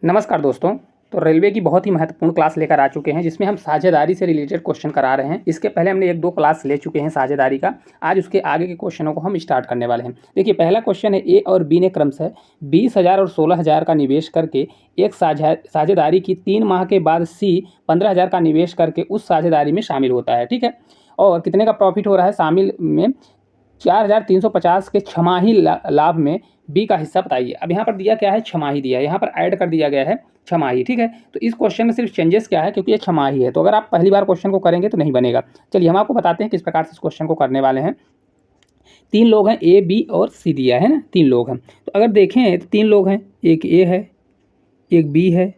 नमस्कार दोस्तों। तो रेलवे की बहुत ही महत्वपूर्ण क्लास लेकर आ चुके हैं जिसमें हम साझेदारी से रिलेटेड क्वेश्चन करा रहे हैं। इसके पहले हमने एक दो क्लास ले चुके हैं साझेदारी का। आज उसके आगे के क्वेश्चनों को हम स्टार्ट करने वाले हैं। देखिए, पहला क्वेश्चन है, ए और बी ने क्रमशः 20,000 और 16,000 का निवेश करके एक साझेदारी की 3 माह के बाद सी 15,000 का निवेश करके उस साझेदारी में शामिल होता है। ठीक है, और कितने का प्रॉफिट हो रहा है शामिल में 4,350 के छमाही लाभ में बी का हिस्सा बताइए। अब यहाँ पर दिया क्या है, छमाही दिया है, यहाँ पर ऐड कर दिया गया है छमाही। ठीक है, तो इस क्वेश्चन में सिर्फ चेंजेस क्या है, क्योंकि ये छमाही है, तो अगर आप पहली बार क्वेश्चन को करेंगे तो नहीं बनेगा। चलिए हम आपको बताते हैं किस प्रकार से इस क्वेश्चन को करने वाले हैं। 3 लोग हैं, ए बी और सी दिया है ना, 3 लोग हैं। तो अगर देखें तो 3 लोग हैं, एक ए है, एक बी है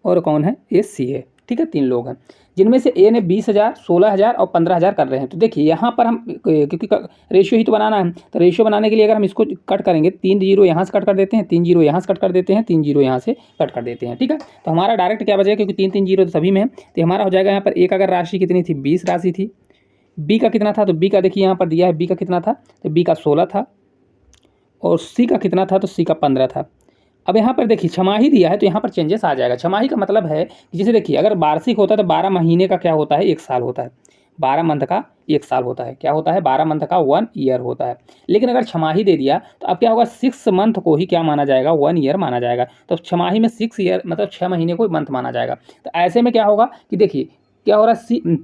और कौन है, ए सी है। ठीक है, 3 लोग हैं जिनमें से ए ने 20,000, 16,000 और 15,000 कर रहे हैं। तो देखिए यहाँ पर हम क्योंकि रेशियो ही तो बनाना है, तो रेशियो बनाने के लिए अगर हम इसको कट करेंगे, 3 जीरो यहाँ से कट कर देते हैं, 3 जीरो यहाँ से कट कर देते हैं, 3 जीरो यहाँ से कट कर देते हैं। ठीक है, तो हमारा डायरेक्ट क्या बचेगा, क्योंकि 3 3 जीरो तो सभी में है, तो हमारा हो जाएगा यहाँ पर ए का अगर राशि कितनी थी, 20 राशि थी। बी का कितना था, तो बी का देखिए यहाँ पर दिया है, बी का कितना था, तो बी का 16 था। और सी का कितना था, तो सी का 15 था। अब यहाँ पर देखिए छमाही दिया है, तो यहाँ पर चेंजेस आ जाएगा। छमाही का मतलब है कि जैसे देखिए अगर वार्षिक होता है तो 12 महीने का क्या होता है, 1 साल होता है। 12 मंथ का 1 साल होता है, क्या होता है, 12 मंथ का 1 ईयर होता है। लेकिन अगर छमाही दे दिया तो अब क्या होगा, 6 मंथ को ही क्या माना जाएगा, 1 ईयर माना जाएगा। तो छमाही में 6 ईयर मतलब 6 महीने को मंथ माना जाएगा। तो ऐसे में क्या होगा कि देखिए क्या हो रहा है,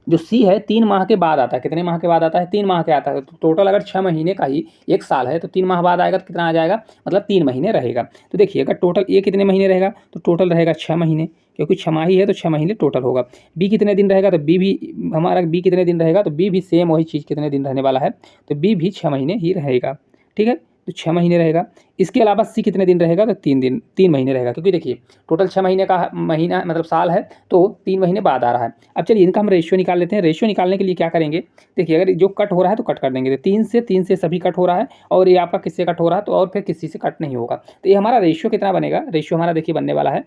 जो सी है 3 माह के बाद आता है। कितने माह के बाद आता है, 3 माह के आता है। तो टोटल अगर 6 महीने का ही 1 साल है तो 3 माह बाद आएगा तो कितना आ जाएगा, मतलब 3 महीने रहेगा। तो देखिए अगर टोटल ए कितने महीने रहेगा, तो टोटल रहेगा 6 महीने, क्योंकि छमाही है तो 6 महीने टोटल होगा। बी कितने दिन रहेगा, तो बी भी हमारा बी कितने दिन रहेगा, तो बी भी सेम वही चीज़ कितने दिन रहने वाला है, तो बी भी 6 महीने ही रहेगा। ठीक है, तो 6 महीने रहेगा। इसके अलावा सी कितने दिन रहेगा, तो 3 महीने रहेगा, क्योंकि देखिए टोटल 6 महीने का महीना मतलब साल है, तो 3 महीने बाद आ रहा है। अब चलिए इनका हम रेशियो निकाल लेते हैं। रेशियो निकालने के लिए क्या करेंगे, देखिए अगर जो कट हो रहा है तो कट कर देंगे, तो 3 से सभी कट हो रहा है, और ये आपका किससे कट हो रहा है, तो और फिर किसी से कट नहीं होगा। तो ये हमारा रेशियो कितना बनेगा, रेशियो हमारा देखिए बनने वाला है,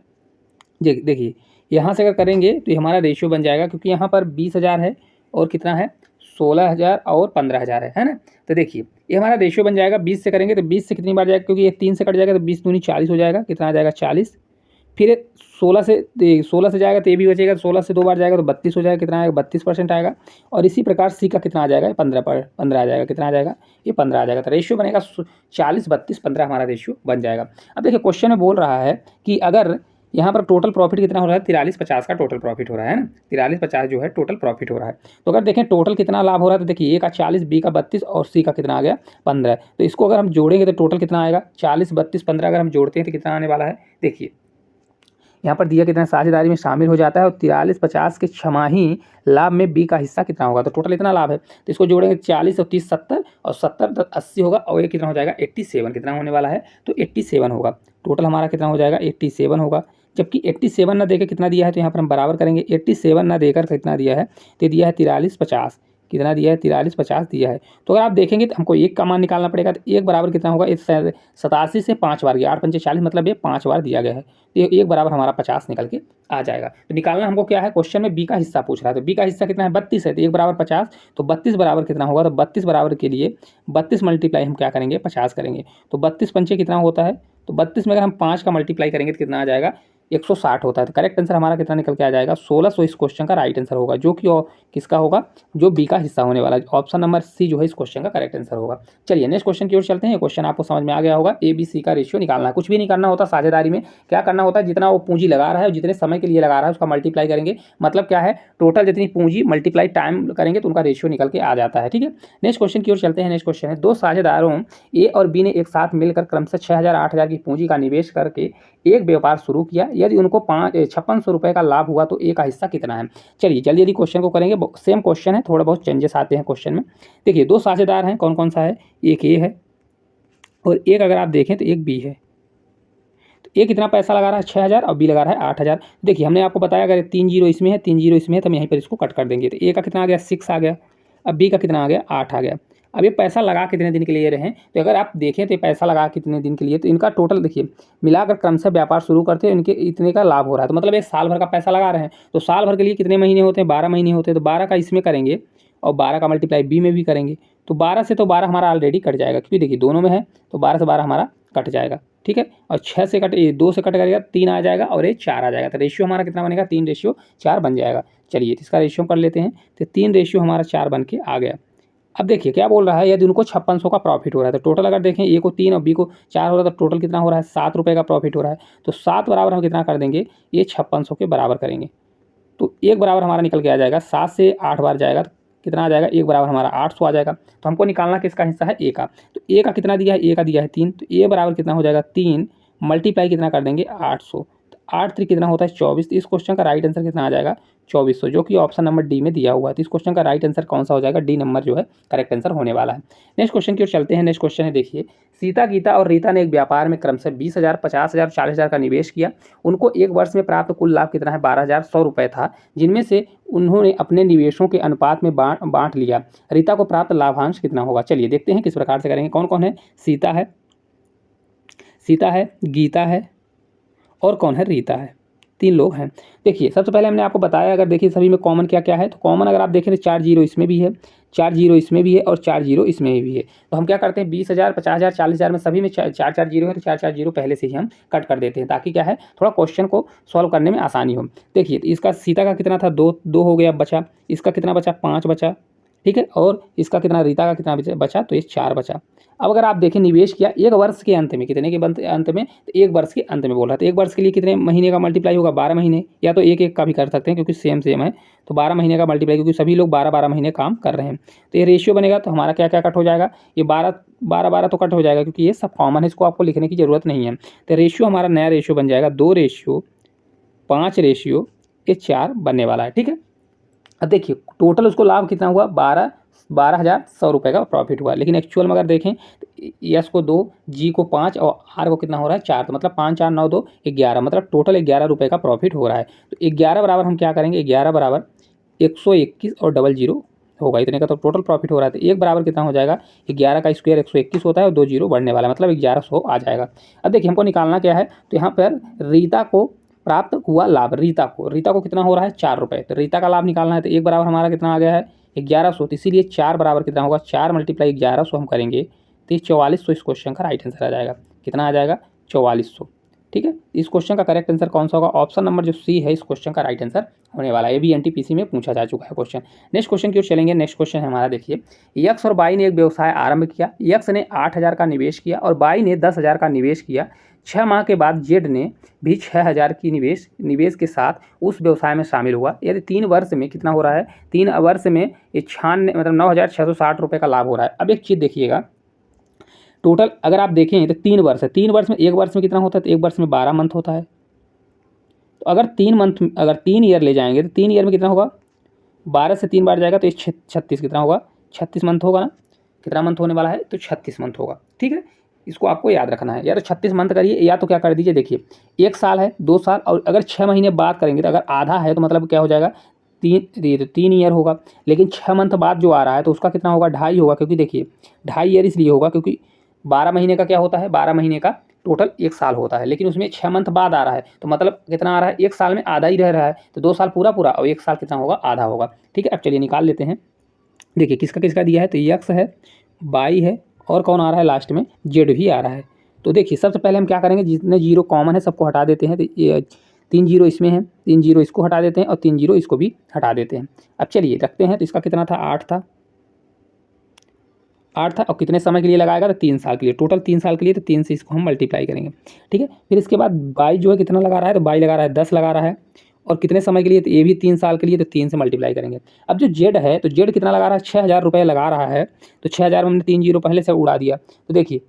देखिए यहाँ से अगर करेंगे तो ये हमारा रेशियो बन जाएगा, क्योंकि यहाँ पर 20,000 है और कितना है, 16,000 और 15,000 है ना। तो देखिए ये हमारा रेशियो बन जाएगा, 20 से करेंगे तो 20 से कितनी बार जाएगा, क्योंकि ये 3 से कट जाएगा तो 20 दूनी 40 हो जाएगा, कितना आ जाएगा 40। फिर 16 से जाएगा तो ये भी बचेगा, 16 से 2 बार जाएगा तो 32 हो जाएगा, कितना आएगा 32% आएगा। और इसी प्रकार सी का कितना आ जाएगा, 15 आ जाएगा, कितना आ जाएगा, ये 15 आ जाएगा। तो रेशियो बनेगा 40, 32, 15 हमारा रेशियो बन जाएगा। अब देखिए क्वेश्चन में बोल रहा है कि अगर यहाँ पर टोटल प्रॉफिट कितना हो रहा है, 43,50 का टोटल प्रॉफिट हो रहा है ना, 43,50 जो है टोटल प्रॉफिट हो रहा है। तो अगर देखें टोटल कितना लाभ हो रहा है, तो देखिए ए का 40, बी का 32 और सी का कितना आ गया, 15। तो इसको अगर हम जोड़ेंगे तो टोटल कितना आएगा, 40, 32, 15 अगर हम जोड़ते हैं तो कितना आने वाला है, देखिए यहाँ पर दिया कितना साझेदारी में शामिल हो जाता है, और 43,50 के छमाही लाभ में बी का हिस्सा कितना होगा, तो टोटल इतना लाभ है। तो इसको जोड़ेंगे 40 और 30 70 और 70 80 होगा, और ये कितना हो जाएगा 87, कितना होने वाला है, तो 87 होगा। टोटल हमारा कितना हो जाएगा, 87 होगा। जबकि 87 ना देकर कितना दिया है, तो यहाँ पर हम बराबर करेंगे, 87 ना देकर कितना दिया है, तो दिया है 43,50, कितना दिया है, 43,50 दिया है। तो अगर आप देखेंगे तो हमको एक का मान निकालना पड़ेगा, तो एक बराबर कितना होगा, 87 से 5 बार गया, 8 पंचे 40, मतलब ये 5 बार दिया गया है, तो एक बराबर हमारा 50 निकल के आ जाएगा। तो निकालना हमको क्या है, क्वेश्चन में बी का हिस्सा पूछ रहा है, तो बी का हिस्सा कितना है, 32 है, तो एक बराबर 50, तो 32 बराबर कितना होगा, तो 32 बराबर के लिए 32 मल्टीप्लाई हम क्या करेंगे, 50 करेंगे, तो 32 पंचे कितना होता है, तो 32 में अगर हम 5 का मल्टीप्लाई करेंगे तो कितना आ जाएगा, 160 होता है। तो करेक्ट आंसर हमारा कितना निकल के आ जाएगा, 1600 इस क्वेश्चन का राइट आंसर होगा, जो कि किसका होगा, जो बी का हिस्सा होने वाला है। ऑप्शन नंबर सी जो है इस क्वेश्चन का करेक्ट आंसर होगा। चलिए नेक्स्ट क्वेश्चन की ओर चलते हैं। ये क्वेश्चन आपको समझ में आ गया होगा, ए बी सी का रेशियो निकालना है। कुछ भी नहीं करना होता साझेदारी में, क्या करना होता है, जितना वो पूंजी लगा रहा है, जितने समय के लिए लगा रहा है उसका मल्टीप्लाई करेंगे, मतलब क्या है, टोटल जितनी पूंजी मल्टीप्लाई टाइम करेंगे तो उनका रेशियो निकल के आ जाता है। ठीक है, नेक्स्ट क्वेश्चन की ओर चलते हैं। नेक्स्ट क्वेश्चन है, 2 साझेदारों ए और बी ने एक साथ मिलकर क्रमशः 6,000 8,000 की पूंजी का निवेश करके एक व्यापार शुरू किया। यदि उनको 5600 रुपये का लाभ हुआ तो ए का हिस्सा कितना है। चलिए जल्दी जल्दी क्वेश्चन को करेंगे, सेम क्वेश्चन है, थोड़ा बहुत चेंजेस आते हैं क्वेश्चन में। देखिए 2 साझेदार हैं, कौन कौन सा है, एक ए है और एक अगर आप देखें तो एक बी है। तो ए कितना पैसा लगा रहा है, 6,000, और बी लगा रहा है 8,000। देखिए हमने आपको बताया अगर 3 जीरो इसमें है, 3 जीरो इसमें है, तो हम यहीं पर इसको कट कर देंगे। तो ए का कितना आ गया, 6 आ गया, अब बी का कितना आ गया, 8 आ गया। अब ये पैसा लगा कितने दिन के लिए रहे हैं, तो अगर आप देखें तो पैसा लगा कितने दिन के लिए, तो इनका टोटल देखिए मिलाकर क्रमशः व्यापार शुरू करते हैं, इनके इतने का लाभ हो रहा है, तो मतलब एक साल भर का पैसा लगा रहे हैं। तो साल भर के लिए कितने महीने होते हैं, 12 महीने होते हैं, तो 12 का इसमें करेंगे और 12 का मल्टीप्लाई बी में भी करेंगे, तो 12 से तो 12 हमारा ऑलरेडी कट जाएगा, क्योंकि देखिए दोनों में है, तो 12 से 12 हमारा कट जाएगा, ठीक है। और 6 से कट, ये 2 से कट करेगा 3 आ जाएगा और ये 4 आ जाएगा। तो रेशियो हमारा कितना बनेगा, 3:4 बन जाएगा। चलिए इसका रेशियो कर लेते हैं। तो 3 हमारा 4 बन के आ गया। अब देखिए क्या बोल रहा है, यदि उनको 5600 का प्रॉफिट हो रहा है तो टोटल अगर देखें ए को 3 और बी को 4 हो रहा है तो टोटल कितना हो रहा है, 7 रुपये का प्रॉफिट हो रहा है। तो 7 बराबर हम कितना कर देंगे, ये 5600 के बराबर करेंगे। तो 1 बराबर हमारा निकल के आ जाएगा, 7 से 8 बार जाएगा तो कितना आ जाएगा, 1 बराबर हमारा 800 आ जाएगा। तो हमको निकालना किसका हिस्सा है, ए का। तो ए का कितना दिया है, ए का दिया है 3, तो ए बराबर कितना हो जाएगा 3 मल्टीप्लाई कितना कर देंगे 800। तो 8 3 कितना होता है 24। तो इस क्वेश्चन का राइट आंसर कितना आ जाएगा 2400, जो कि ऑप्शन नंबर डी में दिया हुआ है। तो इस क्वेश्चन का राइट आंसर कौन सा हो जाएगा, डी नंबर जो है करेक्ट आंसर होने वाला है। नेक्स्ट क्वेश्चन की ओर चलते हैं। नेक्स्ट क्वेश्चन है देखिए, सीता, गीता और रीता ने एक व्यापार में क्रमशः 20,000, 50,000, 40,000 का निवेश किया। उनको एक वर्ष में प्राप्त कुल लाभ कितना है, 12,100 रुपये था, जिनमें से उन्होंने अपने निवेशों के अनुपात में बांट लिया। रीता को प्राप्त लाभांश कितना होगा। चलिए देखते हैं किस प्रकार से करेंगे। कौन कौन है, सीता है, गीता है और कौन है, रीता है। 3 लोग हैं। देखिए सबसे पहले हमने आपको बताया, अगर देखिए सभी में कॉमन क्या क्या है, तो कॉमन अगर आप देखें तो 4 जीरो इसमें भी है, 4 जीरो इसमें भी है और 4 जीरो इसमें भी है। तो हम क्या करते हैं, 20,000, 50,000, 40,000 में सभी में 4 जीरो है तो 4 जीरो पहले से ही हम कट कर देते हैं, ताकि क्या है थोड़ा क्वेश्चन को सॉल्व करने में आसानी हो। देखिए इसका सीता का कितना था, 2 हो गया बचा, इसका कितना बचा, 5 बचा, ठीक है। और इसका कितना, रीता का कितना बचा, तो ये 4 बचा। अब अगर आप देखें निवेश किया एक वर्ष के अंत में, कितने के अंत में, तो एक वर्ष के अंत में बोल रहा था। एक वर्ष के लिए कितने महीने का मल्टीप्लाई होगा, 12 महीने, या तो एक एक का भी कर सकते हैं क्योंकि सेम है। तो 12 महीने का मल्टीप्लाई, क्योंकि सभी लोग 12-12 महीने काम कर रहे हैं। तो ये रेशियो बनेगा, तो हमारा क्या क्या कट हो जाएगा, ये 12 तो कट हो जाएगा क्योंकि ये सब कॉमन है, इसको आपको लिखने की जरूरत नहीं है। तो रेशियो हमारा नया रेशियो बन जाएगा 2:5:4 बनने वाला है, ठीक है। अब देखिए टोटल उसको लाभ कितना हुआ, 12,100 रुपये का प्रॉफिट हुआ। लेकिन एक्चुअल में अगर देखें तो एस को 2, जी को 5 और आर को कितना हो रहा है 4, तो मतलब 5 4 9 2 11, मतलब टोटल 11 रुपये का प्रॉफिट हो रहा है। तो 11 बराबर हम क्या करेंगे, 11 बराबर 121 और 00 होगा, इतने का तो टोटल प्रॉफिट हो रहा है। तो 1 बराबर कितना हो जाएगा, 11 का स्क्वायर 121 होता है और 2 जीरो बढ़ने वाला है, मतलब 1100 आ जाएगा। अब देखिए हमको निकालना क्या है, तो यहाँ पर रीता को प्राप्त हुआ लाभ, रीता को कितना हो रहा है 4 रुपये। तो रीता का लाभ निकालना है, तो 1 बराबर हमारा कितना आ गया है 1100, तो इसीलिए 4 बराबर कितना होगा, 4 मल्टीप्लाई 1100 हम करेंगे तो 4400 इस क्वेश्चन का राइट आंसर आ जाएगा। कितना आ जाएगा 4400, ठीक है। इस क्वेश्चन का करेक्ट आंसर कौन सा होगा, ऑप्शन नंबर जो सी है इस क्वेश्चन का राइट आंसर होने वाला है। ये भी एनटीपीसी में पूछा जा चुका है क्वेश्चन। नेक्स्ट क्वेश्चन की ओर चलेंगे। नेक्स्ट क्वेश्चन है हमारा देखिए, यक्स और बाई ने एक व्यवसाय आरंभ किया। यक्स ने 8,000 का निवेश किया और बाई ने 10,000 का निवेश किया। 6 माह के बाद जेड ने भी 6,000 की निवेश के साथ उस व्यवसाय में शामिल हुआ। यदि 3 वर्ष में कितना हो रहा है, 3 वर्ष में ये 96 मतलब 9,660 रुपये का लाभ हो रहा है। अब एक चीज़ देखिएगा, टोटल अगर आप देखें तो 3 वर्ष है, 3 वर्ष में, एक वर्ष में कितना होता है, तो एक वर्ष में 12 मंथ होता है। तो अगर 3 ईयर ले जाएंगे तो 3 ईयर में कितना होगा, 12 से 3 बार जाएगा तो ये 36 कितना होगा, 36 मंथ होगा ना। कितना मंथ होने वाला है, तो 36 मंथ होगा, ठीक है। इसको आपको याद रखना है, या तो 36 मंथ करिए या तो क्या कर दीजिए, देखिए 1 साल है, 2 साल, और अगर 6 महीने बाद करेंगे तो अगर आधा है तो मतलब क्या हो जाएगा 3 ईयर होगा। लेकिन 6 मंथ बाद जो आ रहा है तो उसका कितना होगा, 2.5 होगा, क्योंकि देखिए 2.5 ईयर इसलिए होगा क्योंकि 12 महीने का क्या होता है, 12 महीने का टोटल 1 साल होता है, लेकिन उसमें 6 मंथ बाद आ रहा है तो मतलब कितना आ रहा है, 1 साल में आधा ही रह रहा है, तो 2 साल पूरा और 1 साल कितना होगा, आधा होगा, ठीक है। अब चलिए निकाल लेते हैं। देखिए किसका किसका दिया है, तो यक्स है, बाई है और कौन आ रहा है लास्ट में, जेड भी आ रहा है। तो देखिए सबसे पहले हम क्या करेंगे, जितने जीरो कॉमन है सबको हटा देते हैं। तो ये 3 जीरो इसमें है, 3 जीरो इसको हटा देते हैं और 3 जीरो इसको भी हटा देते हैं। अब चलिए रखते हैं, तो इसका कितना था, 8 था, और कितने समय के लिए लगाएगा, तो 3 साल के लिए, टोटल 3 साल के लिए, तो 3 से इसको हम मल्टीप्लाई करेंगे, ठीक है। फिर इसके बाद बाई जो है कितना लगा रहा है, तो बाई लगा रहा है 10 लगा रहा है, और कितने समय के लिए, तो ये भी 3 साल के लिए, तो 3 से मल्टीप्लाई करेंगे। अब जो जेड है, तो जेड कितना लगा रहा है, 6,000 रुपये लगा रहा है, तो 6,000 में हमने 3 जीरो पहले से उड़ा दिया, तो देखिए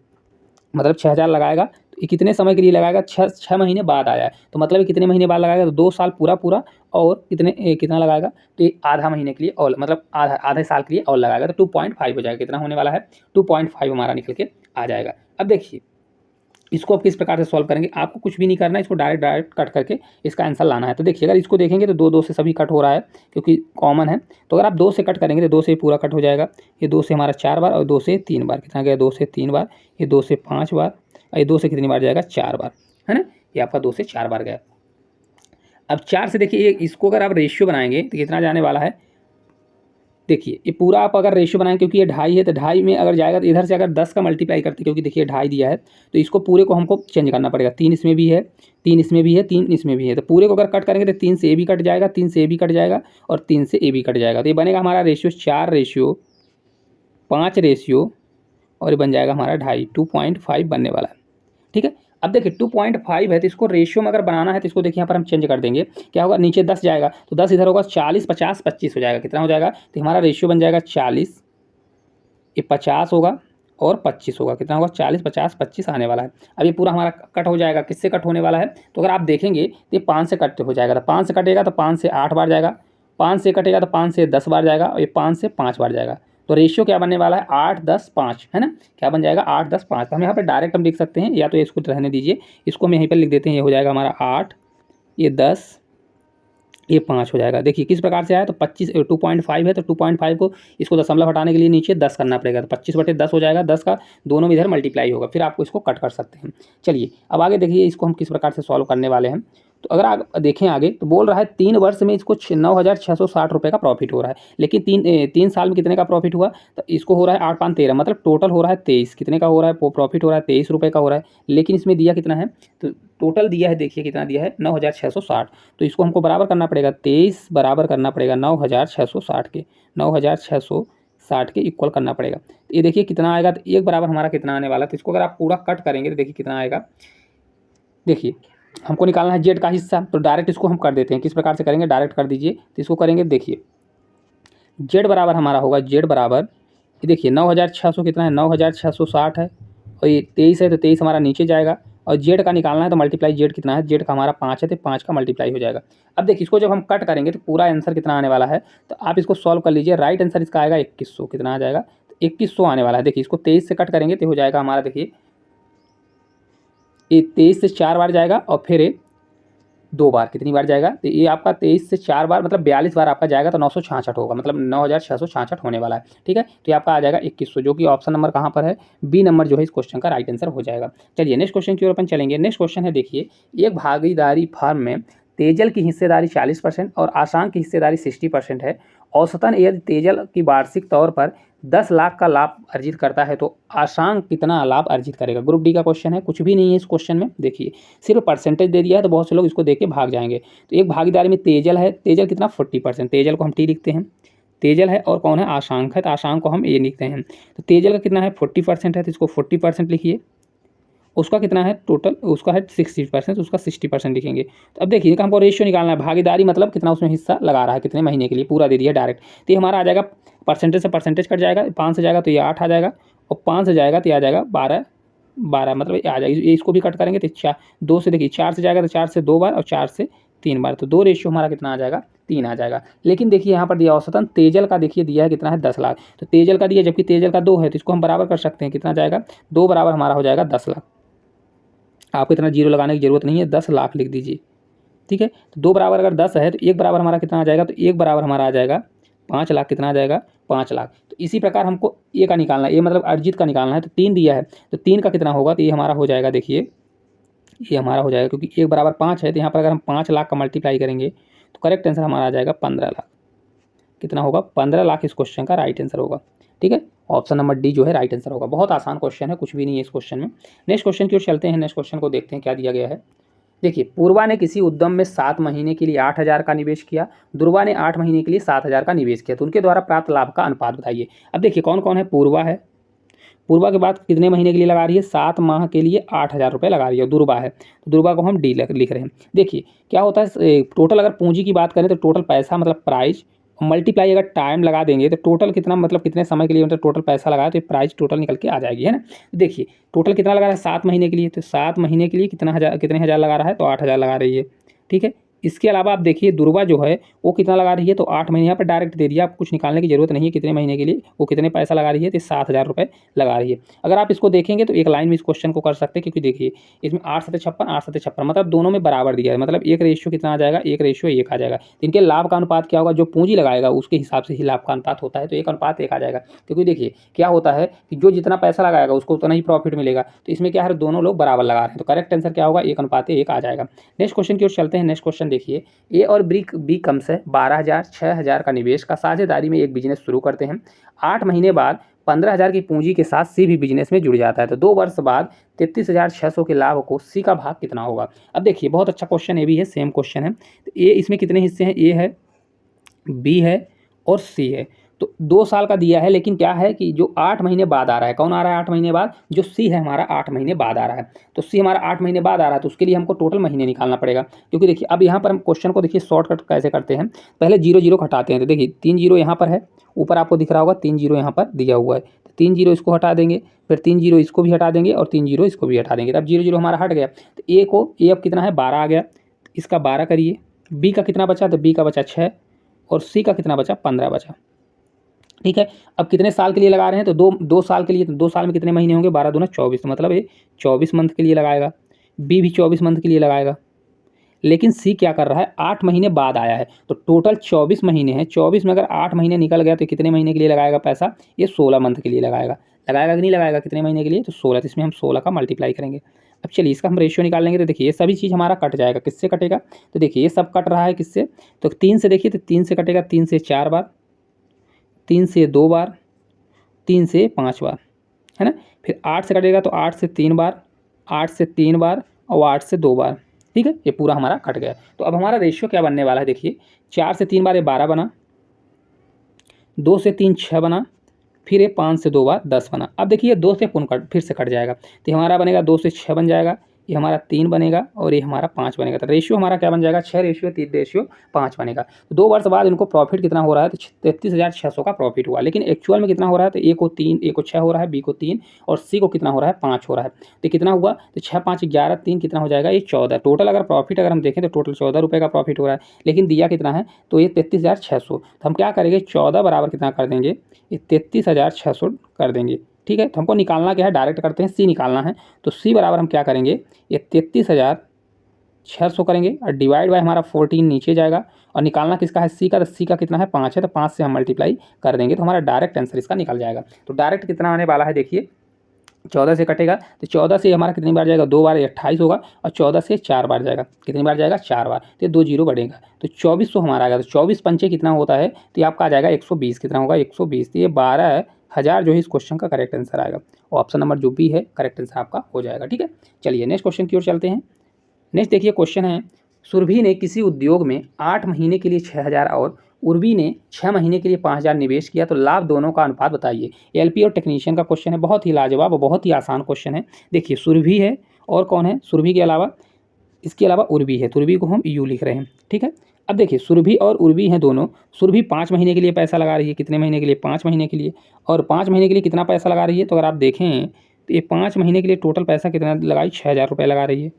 मतलब 6,000 लगाएगा तो ये कितने समय के लिए लगाएगा, 6 महीने बाद आया है, तो मतलब कितने महीने बाद लगाएगा, तो 2 साल पूरा और कितना लगाएगा, तो ये आधा महीने के लिए और मतलब आधे साल के लिए और लगाएगा, तो 2.5 हो जाएगा। कितना होने वाला है, 2.5 हमारा निकल के आ जाएगा। अब देखिए इसको अब किस प्रकार से सॉल्व करेंगे, आपको कुछ भी नहीं करना है, इसको डायरेक्ट कट करके इसका आंसर लाना है। तो देखिए अगर इसको देखेंगे तो 2 से सभी कट हो रहा है क्योंकि कॉमन है, तो अगर आप 2 से कट करेंगे तो 2 से पूरा कट हो जाएगा। ये 2 से हमारा 4 बार और 2 से 3 बार, कितना गया 2 से 3 बार, ये 2 से 5 बार, और ये 2 से कितनी बार जाएगा, 4 बार, है ना। ये आपका 2 से 4 बार गया। अब 4 से देखिए इसको अगर आप रेशियो बनाएंगे तो कितना जाने वाला है, देखिए ये पूरा आप अगर रेशियो बनाएं, क्योंकि ये 2.5 है तो 2.5 में अगर जाएगा तो इधर से अगर 10 का मल्टीप्लाई करते, क्योंकि देखिए 2.5 दिया है तो इसको पूरे को हमको चेंज करना पड़ेगा। 3 इसमें भी है, 3 इसमें भी है, 3 इसमें भी है, तो पूरे को अगर कट करेंगे तो 3 से ए भी कट जाएगा, 3 से ए भी कट जाएगा और 3 से ए भी कट जाएगा। तो ये बनेगा हमारा रेशियो 4 रेशियो 5 रेशियो और ये बन जाएगा हमारा 2.5, 2.5 बनने वाला है। ठीक है, अब देखिए 2.5 है तो इसको रेशियो में अगर बनाना है तो इसको देखिए यहाँ पर हम चेंज कर देंगे। क्या होगा, नीचे 10 जाएगा तो 10 इधर होगा, 40 50 25 हो जाएगा। कितना हो जाएगा, तो हमारा रेशियो बन जाएगा 40, ये 50 होगा और 25 होगा। कितना होगा, 40 50 25 आने वाला है। अब ये पूरा हमारा कट हो जाएगा। किससे कट होने वाला है, तो अगर आप देखेंगे तो ये 5 से कट हो जाएगा। तो 5 से कटेगा तो 5 से 8 बार जाएगा, 5 से कटेगा तो 5 से 10 बार जाएगा और ये 5 से 5 बार जाएगा। तो रेशियो क्या बनने वाला है, 8 10 5, है ना। क्या बन जाएगा, 8 10 5। तो हम यहाँ पर डायरेक्ट हम लिख सकते हैं, या तो इसको रहने दीजिए, इसको हम यहीं पर लिख देते हैं। ये हो जाएगा हमारा 8, ये 10, ये 5 हो जाएगा। देखिए किस प्रकार से आया, तो 25 2.5 है तो 2.5 को इसको दशमलव हटाने के लिए नीचे 10 करना पड़ेगा, तो 25/10 हो जाएगा। 10 का दोनों में इधर मल्टीप्लाई होगा, फिर आपको इसको कट कर सकते हैं। चलिए अब आगे देखिए इसको हम किस प्रकार से सॉल्व करने वाले हैं। तो अगर आप देखें आगे तो बोल रहा है 3 वर्ष में इसको 9,660 रुपये का प्रॉफिट हो रहा है, लेकिन 3 साल में कितने का प्रॉफिट हुआ, तो इसको हो रहा है 8 5 13, मतलब टोटल हो रहा है 23। कितने का हो रहा है, प्रॉफिट हो रहा है 23 रुपये का हो रहा है, लेकिन इसमें दिया कितना है, तो टोटल दिया है, देखिए कितना दिया है 9,660। तो इसको हमको बराबर करना पड़ेगा, 23 बराबर करना पड़ेगा 9,660 के, 9,660 के इक्वल करना पड़ेगा। तो ये देखिए कितना आएगा, तो 1 बराबर हमारा कितना आने वाला है। तो इसको अगर आप पूरा कट करेंगे तो देखिए कितना आएगा। देखिए हमको निकालना है जेड का हिस्सा, तो डायरेक्ट इसको हम कर देते हैं। किस प्रकार से करेंगे, डायरेक्ट कर दीजिए। तो इसको करेंगे, देखिए जेड बराबर हमारा होगा, जेड बराबर ये देखिए 9,600 कितना है, 9,660 है और ये 23 है तो 23 हमारा नीचे जाएगा। और जेड का निकालना है तो मल्टीप्लाई जेड कितना है, जेड का हमारा 5 है तो 5 का मल्टीप्लाई हो जाएगा। अब देखिए इसको जब हम कट करेंगे तो पूरा आंसर कितना आने वाला है, तो आप इसको सॉल्व कर लीजिए। राइट आंसर इसका आएगा 2100। कितना आ जाएगा, तो 2100 आने वाला है। देखिए इसको 23 से कट करेंगे तो हो जाएगा हमारा, देखिए ये 23 से 4 बार जाएगा और फिर 2 बार, कितनी बार जाएगा, तो ये आपका 23 से 4 बार मतलब 42 बार आपका जाएगा, तो 966 होगा, मतलब 9,666 होने वाला है। ठीक है, तो ये आपका आ जाएगा 2100, जो कि ऑप्शन नंबर कहाँ पर है, बी नंबर जो है इस क्वेश्चन का राइट आंसर हो जाएगा। चलिए नेक्स्ट क्वेश्चन की ओर अपन चलेंगे। नेक्स्ट क्वेश्चन है, देखिए एक भागीदारी फर्म में तेजल की हिस्सेदारी 40% और आशांक की हिस्सेदारी 60% है। औसतन यदि तेजल की वार्षिक तौर पर 10 लाख का लाभ अर्जित करता है तो आशांक कितना लाभ अर्जित करेगा। ग्रुप डी का क्वेश्चन है, कुछ भी नहीं है इस क्वेश्चन में। देखिए सिर्फ परसेंटेज दे दिया है तो बहुत से लोग इसको देख के भाग जाएंगे। तो एक भागीदारी में तेजल है, तेजल कितना 40%, तेजल को हम टी लिखते हैं, तेजल है, और कौन है, आशांक है, तो आशांक को हम ए लिखते हैं। तो तेजल का कितना है 40% है, तो इसको 40% लिखिए। उसका कितना है टोटल, उसका है 60%, उसका 60% लिखेंगे। तो अब देखिए हमको रेशियो निकालना है, भागीदारी मतलब कितना उसमें हिस्सा लगा रहा है, कितने महीने के लिए, पूरा दे दिया डायरेक्ट। तो ये हमारा आ जाएगा, परसेंटेज से परसेंटेज कट जाएगा, 5 से जाएगा तो ये 8 आ जाएगा, और 5 से जाएगा तो ये आ जाएगा 12 मतलब ये आ जाएगा। ये इसको भी कट करेंगे तो 2 से, देखिए 4 से जाएगा तो 4 से 2 बार और 4 से 3 बार, तो 2 रेशियो हमारा कितना आ जाएगा, 3 आ जाएगा। लेकिन देखिए यहाँ पर दिया औसतन तेजल का, देखिए दिया है कितना है 10 लाख, तो तेजल का दिया, जबकि तेजल का 2 है, तो इसको हम बराबर कर सकते हैं। कितना जाएगा, 2 बराबर हमारा हो जाएगा 10 लाख। आपको इतना जीरो लगाने की जरूरत नहीं है, 10 लाख लिख दीजिए। ठीक है, तो 2 बराबर अगर 10 है तो 1 बराबर हमारा कितना आ जाएगा, तो 1 बराबर हमारा आ जाएगा 5 लाख। कितना आ जाएगा, 5 लाख। तो इसी प्रकार हमको ए का निकालना है, ये मतलब अर्जित का निकालना है। तो 3 दिया है, तो 3 का कितना होगा, तो ये हमारा हो जाएगा, देखिए ये हमारा हो जाएगा, क्योंकि 1 बराबर 5 है, तो यहाँ पर अगर हम 5 लाख का मल्टीप्लाई करेंगे तो करेक्ट आंसर हमारा आ जाएगा 15 लाख। कितना होगा, 15 लाख इस क्वेश्चन का राइट आंसर होगा। ठीक है, ऑप्शन नंबर डी जो है राइट आंसर होगा। बहुत आसान क्वेश्चन है, कुछ भी नहीं है इस क्वेश्चन में। नेक्स्ट क्वेश्चन की ओर चलते हैं। नेक्स्ट क्वेश्चन को देखते हैं क्या दिया गया है। देखिए पूर्वा ने किसी उद्यम में 7 महीने के लिए 8,000 का निवेश किया, ध्रुवा ने 8 महीने के लिए 7,000 का निवेश किया, तो उनके द्वारा प्राप्त लाभ का अनुपात बताइए। अब देखिए कौन कौन है, पूर्वा है, पूर्वा के बाद कितने महीने के लिए लगा रही है, 7 माह के लिए 8,000 रुपये लगा रही है। दुर्वा है, तो दुर्वा को हम डी लिख रहे हैं। देखिए क्या होता है, टोटल अगर पूंजी की बात करें तो टोटल पैसा मतलब प्राइस मल्टीप्लाई अगर टाइम लगा देंगे तो टोटल कितना, मतलब कितने समय के लिए मतलब टोटल पैसा लगाया तो ये प्राइस टोटल निकल के आ जाएगी, है ना। देखिए टोटल कितना लगा रहा है, 7 महीने के लिए, तो 7 महीने के लिए कितने हज़ार लगा रहा है, तो 8,000 लगा रही है। ठीक है, इसके अलावा आप देखिए दुर्वा जो है वो कितना लगा रही है, तो 8 महीने, यहाँ पर डायरेक्ट दे दिया, आप कुछ निकालने की जरूरत नहीं है। कितने महीने के लिए वो कितने पैसा लगा रही है, तो 7,000 रुपये लगा रही है। अगर आप इसको देखेंगे तो एक लाइन में इस क्वेश्चन को कर सकते हैं, क्योंकि देखिए इसमें 8 7 56, 8 7 56 मतलब दोनों में बराबर दिया है, मतलब एक रेशियो कितना आ जाएगा, एक रेशियो 1 आ जाएगा। इनके लाभ का अनुपात क्या होगा, जो पूंजी लगाएगा उसके हिसाब से ही लाभ का अनुपात होता है, तो 1:1 आ जाएगा। क्योंकि देखिए क्या होता है कि जो जितना पैसा लगाएगा उसको उतना ही प्रॉफिट मिलेगा, तो इसमें क्या है दोनों लोग बराबर लगा रहे हैं, तो करेक्ट आंसर क्या होगा, 1:1 आ जाएगा। नेक्स्ट क्वेश्चन की ओर चलते हैं। नेक्स्ट क्वेश्चन देखिए, ए और बी क्रमशः 12,000 6,000 का निवेश का साझेदारी में एक बिजनेस शुरू करते हैं। 8 महीने बाद 15,000 की पूंजी के साथ सी भी बिजनेस में जुड़ जाता है, तो 2 वर्ष बाद 33,600 के लाभ को सी का भाग कितना होगा। अब देखिए बहुत अच्छा क्वेश्चन ये भी है, सेम क्वेश्चन है। तो ए इसमें कितने हिस्से हैं, ए है, बी है और सी है। तो 2 साल का दिया है, लेकिन क्या है कि जो 8 महीने बाद आ रहा है, कौन आ रहा है 8 महीने बाद, जो सी है हमारा 8 महीने बाद आ रहा है। तो सी हमारा 8 महीने बाद आ रहा है, तो उसके लिए हमको टोटल महीने निकालना पड़ेगा। क्योंकि देखिए अब यहाँ पर हम क्वेश्चन को देखिए शॉर्टकट कैसे करते हैं, पहले 0 0 हटाते हैं। तो देखिए 3 0 यहाँ पर है, ऊपर आपको दिख रहा होगा 3 0 यहाँ पर दिया हुआ है, तो 3 0 इसको हटा देंगे, फिर 3 0 इसको भी हटा देंगे और 3 0 इसको भी हटा देंगे। तब 0 0 हमारा हट गया। तो ए अब कितना है 12 आ गया, इसका 12 करिए। बी का कितना बचा, तो बी का बचा 6 और सी का कितना बचा 15 बचा। ठीक है, अब कितने साल के लिए लगा रहे हैं, तो दो साल के लिए। तो 2 साल में कितने महीने होंगे, 12 दूना 24, तो मतलब ये 24 मंथ के लिए लगाएगा। बी भी 24 मंथ के लिए लगाएगा। लेकिन सी क्या कर रहा है, 8 महीने बाद आया है, तो टोटल 24 महीने हैं। 24 में अगर 8 महीने निकल गया तो कितने महीने के लिए लगाएगा पैसा, ये 16 मंथ के लिए लगाएगा। लगाएगा कि नहीं लगाएगा, कितने महीने के लिए, तो 16। तो इसमें हम 16 का मल्टीप्लाई करेंगे। अब चलिए इसका हम रेशियो निकाल लेंगे। तो देखिए ये सभी चीज़ हमारा कट जाएगा, किससे कटेगा, तो देखिए ये सब कट रहा है किससे, तो 3 से। देखिए तो 3 से कटेगा, 3 से 4 बार, 3 से 2 बार, 3 से 5 बार, है ना। फिर 8 से कटेगा, तो 8 से 3 बार, 8 से 3 बार और 8 से 2 बार। ठीक है, ये पूरा हमारा कट गया। तो अब हमारा रेशियो क्या बनने वाला है, देखिए 4 से 3 बार ये 12 बना, 2 से 3 6 बना, फिर ये 5 से 2 बार 10 बना। अब देखिए 2 से फिर से कट जाएगा, तो हमारा बनेगा 2 से 6 बन जाएगा, ये हमारा 3 बनेगा और ये हमारा 5 बनेगा। तो रेशियो हमारा क्या बन जाएगा, 6 रेशियो 3 रेशियो 5 बनेगा। तो 2 वर्ष बाद इनको प्रॉफिट कितना हो रहा है, तो 33,600 का प्रॉफिट हुआ। लेकिन एक्चुअल में कितना हो रहा है, तो ए को 3, ए को 6 हो रहा है, बी को 3 और सी को कितना हो रहा है 5 हो रहा है। तो कितना हुआ, तो 6 5 11 3 कितना हो जाएगा, ये 14। टोटल अगर प्रॉफिट अगर हम देखें तो टोटल 14 रुपये का प्रॉफिट हो रहा है, लेकिन दिया कितना है, तो ये 33,600। तो हम क्या करेंगे, 14 बराबर कितना कर देंगे, ये 33,600 कर देंगे। ठीक है, तो हमको निकालना क्या है, डायरेक्ट करते हैं, सी निकालना है। तो सी बराबर हम क्या करेंगे, ये 33,600 करेंगे और डिवाइड बाय हमारा 14 नीचे जाएगा। और निकालना किसका है, सी का, तो सी का कितना है 5 है, तो 5 से हम मल्टीप्लाई कर देंगे, तो हमारा डायरेक्ट आंसर इसका निकल जाएगा। तो डायरेक्ट कितना आने वाला है, देखिए 14 से कटेगा, तो 14 से हमारा कितनी बार जाएगा, 2 बार 28 होगा, और 14 से 4 बार जाएगा, कितनी बार जाएगा 4 बार, तो 2 जीरो बढ़ेगा, तो 2400 हमारा आ गया। तो 24 पंचे कितना होता है, तो ये आपका आ जाएगा 120, कितना होगा 120। तो ये 12,000 जो है इस क्वेश्चन का करेक्ट आंसर आएगा, और ऑप्शन नंबर जो बी है करेक्ट आंसर आपका हो जाएगा। ठीक है, चलिए नेक्स्ट क्वेश्चन की ओर चलते हैं। नेक्स्ट देखिए क्वेश्चन है, सुरभि ने किसी उद्योग में 8 महीने के लिए 6,000 और उर्वी ने 6 महीने के लिए 5,000 निवेश किया, तो लाभ दोनों का अनुपात बताइए। एलपी और टेक्नीशियन का क्वेश्चन है, बहुत ही लाजवाब और बहुत ही आसान क्वेश्चन है। देखिए सुरभि है और कौन है, सुरभि के अलावा, इसके अलावा उर्वी है, तो उर्वी को हम यू लिख रहे हैं। ठीक है, अब देखिए सुरभि और उर्वी हैं दोनों। सुरभि 5 महीने के लिए पैसा लगा रही है, कितने महीने के लिए, 5 महीने के लिए। और 5 महीने के लिए कितना पैसा लगा रही है, तो अगर आप देखें तो ये 5 महीने के लिए टोटल पैसा कितना लगाई, 6,000 रुपये लगा रही है।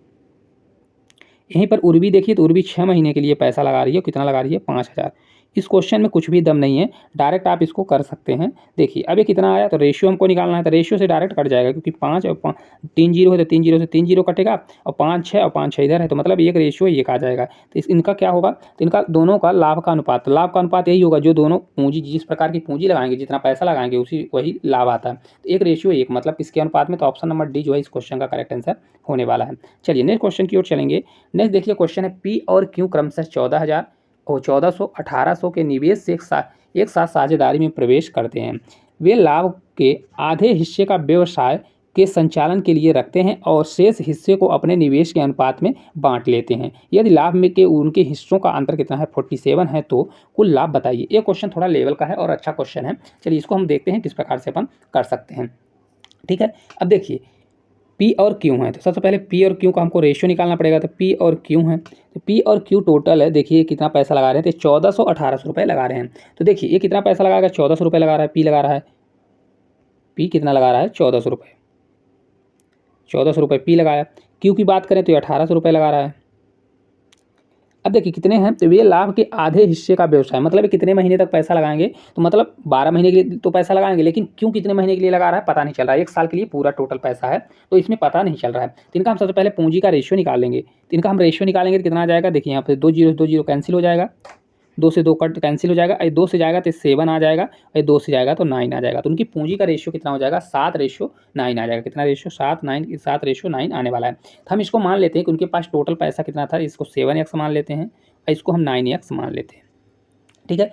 यहीं पर उर्वी देखिए, तो उर्वी 6 महीने के लिए पैसा लगा रही है, कितना लगा रही है 5,000। इस क्वेश्चन में कुछ भी दम नहीं है, डायरेक्ट आप इसको कर सकते हैं। देखिए अब ये कितना आया, तो रेशियो हमको निकालना है, तो रेशियो से डायरेक्ट कट जाएगा, क्योंकि 5 और 3 जीरो है, तो 3 जीरो से 3 जीरो कटेगा, और 5 6 और 5 6 इधर है, तो मतलब एक रेशियो एक आ जाएगा। तो इनका क्या होगा, तो इनका दोनों का लाभ का अनुपात, लाभ का अनुपात यही होगा, जो दोनों पूंजी, जिस प्रकार की पूंजी लगाएंगे, जितना पैसा लगाएंगे उसी वही लाभ आता है। तो एक रेशियो एक, मतलब किसके अनुपात में, तो ऑप्शन नंबर डी जो है इस क्वेश्चन का करेक्ट आंसर होने वाला है। चलिए नेक्स्ट क्वेश्चन की ओर चलेंगे। नेक्स्ट देखिए क्वेश्चन है, पी और क्यू क्रमशः 14,000 और 1,400 1800 के निवेश से एक साथ साझेदारी में प्रवेश करते हैं। वे लाभ के आधे हिस्से का व्यवसाय के संचालन के लिए रखते हैं और शेष हिस्से को अपने निवेश के अनुपात में बांट लेते हैं। यदि लाभ में के उनके हिस्सों का अंतर कितना है, 47 है, तो कुल लाभ बताइए। ये क्वेश्चन थोड़ा लेवल का है और अच्छा क्वेश्चन है। चलिए इसको हम देखते हैं किस प्रकार से अपन कर सकते हैं। ठीक है, अब देखिए पी और क्यू है, तो सबसे पहले पी और क्यू का हमको रेशियो निकालना पड़ेगा। तो पी और क्यू है, तो पी और क्यू टोटल है, देखिए कितना पैसा लगा रहे हैं, तो 1,400 1800 रुपये लगा रहे हैं। तो देखिए ये कितना पैसा लगाएगा, 1,400 रुपये लगा रहा है, पी लगा रहा है, पी कितना लगा रहा है 1,400 रुपये, 1,400 रुपये पी लगाया। क्यू की बात करें तो ये 1,800 रुपये लगा रहा है। अब देखिए कितने हैं, तो ये लाभ के आधे हिस्से का व्यवसाय, मतलब कितने महीने तक पैसा लगाएंगे, तो मतलब 12 महीने के लिए तो पैसा लगाएंगे, लेकिन क्यों कितने महीने के लिए लगा रहा है पता नहीं चल रहा है। 1 साल के लिए पूरा टोटल पैसा है, तो इसमें पता नहीं चल रहा है। तो इनका हम सबसे पहले पूंजी का रेशियो निकालेंगे। तो इनका हम रेशियो निकालेंगे तो कितना आ जाएगा, देखिए यहाँ पे 2 जीरो कैंसिल हो जाएगा, 2 से 2 कट कैंसिल हो जाएगा, ये 2 से जाएगा तो 7 आ जाएगा, ये 2 से जाएगा तो 9 आ जाएगा। तो उनकी पूंजी का रेशियो कितना हो जाएगा 7:9 आ जाएगा। कितना रेशियो 7:9 आने वाला है। तो हम इसको मान लेते हैं कि उनके पास टोटल पैसा कितना था, इसको 7x मान लेते हैं और इसको हम 9x मान लेते हैं। ठीक है,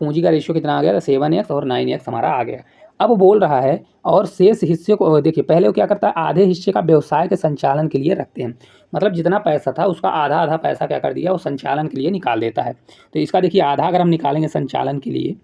पूंजी का रेशियो कितना आ गया, 7x और 9x हमारा आ गया। अब बोल रहा है और शेष हिस्से को देखिए, पहले वो क्या करता है, आधे हिस्से का व्यवसाय के संचालन के लिए रखते हैं। मतलब जितना पैसा था उसका आधा आधा पैसा क्या कर दिया, वो संचालन के लिए निकाल देता है। तो इसका देखिए आधा अगर हम निकालेंगे संचालन के लिए,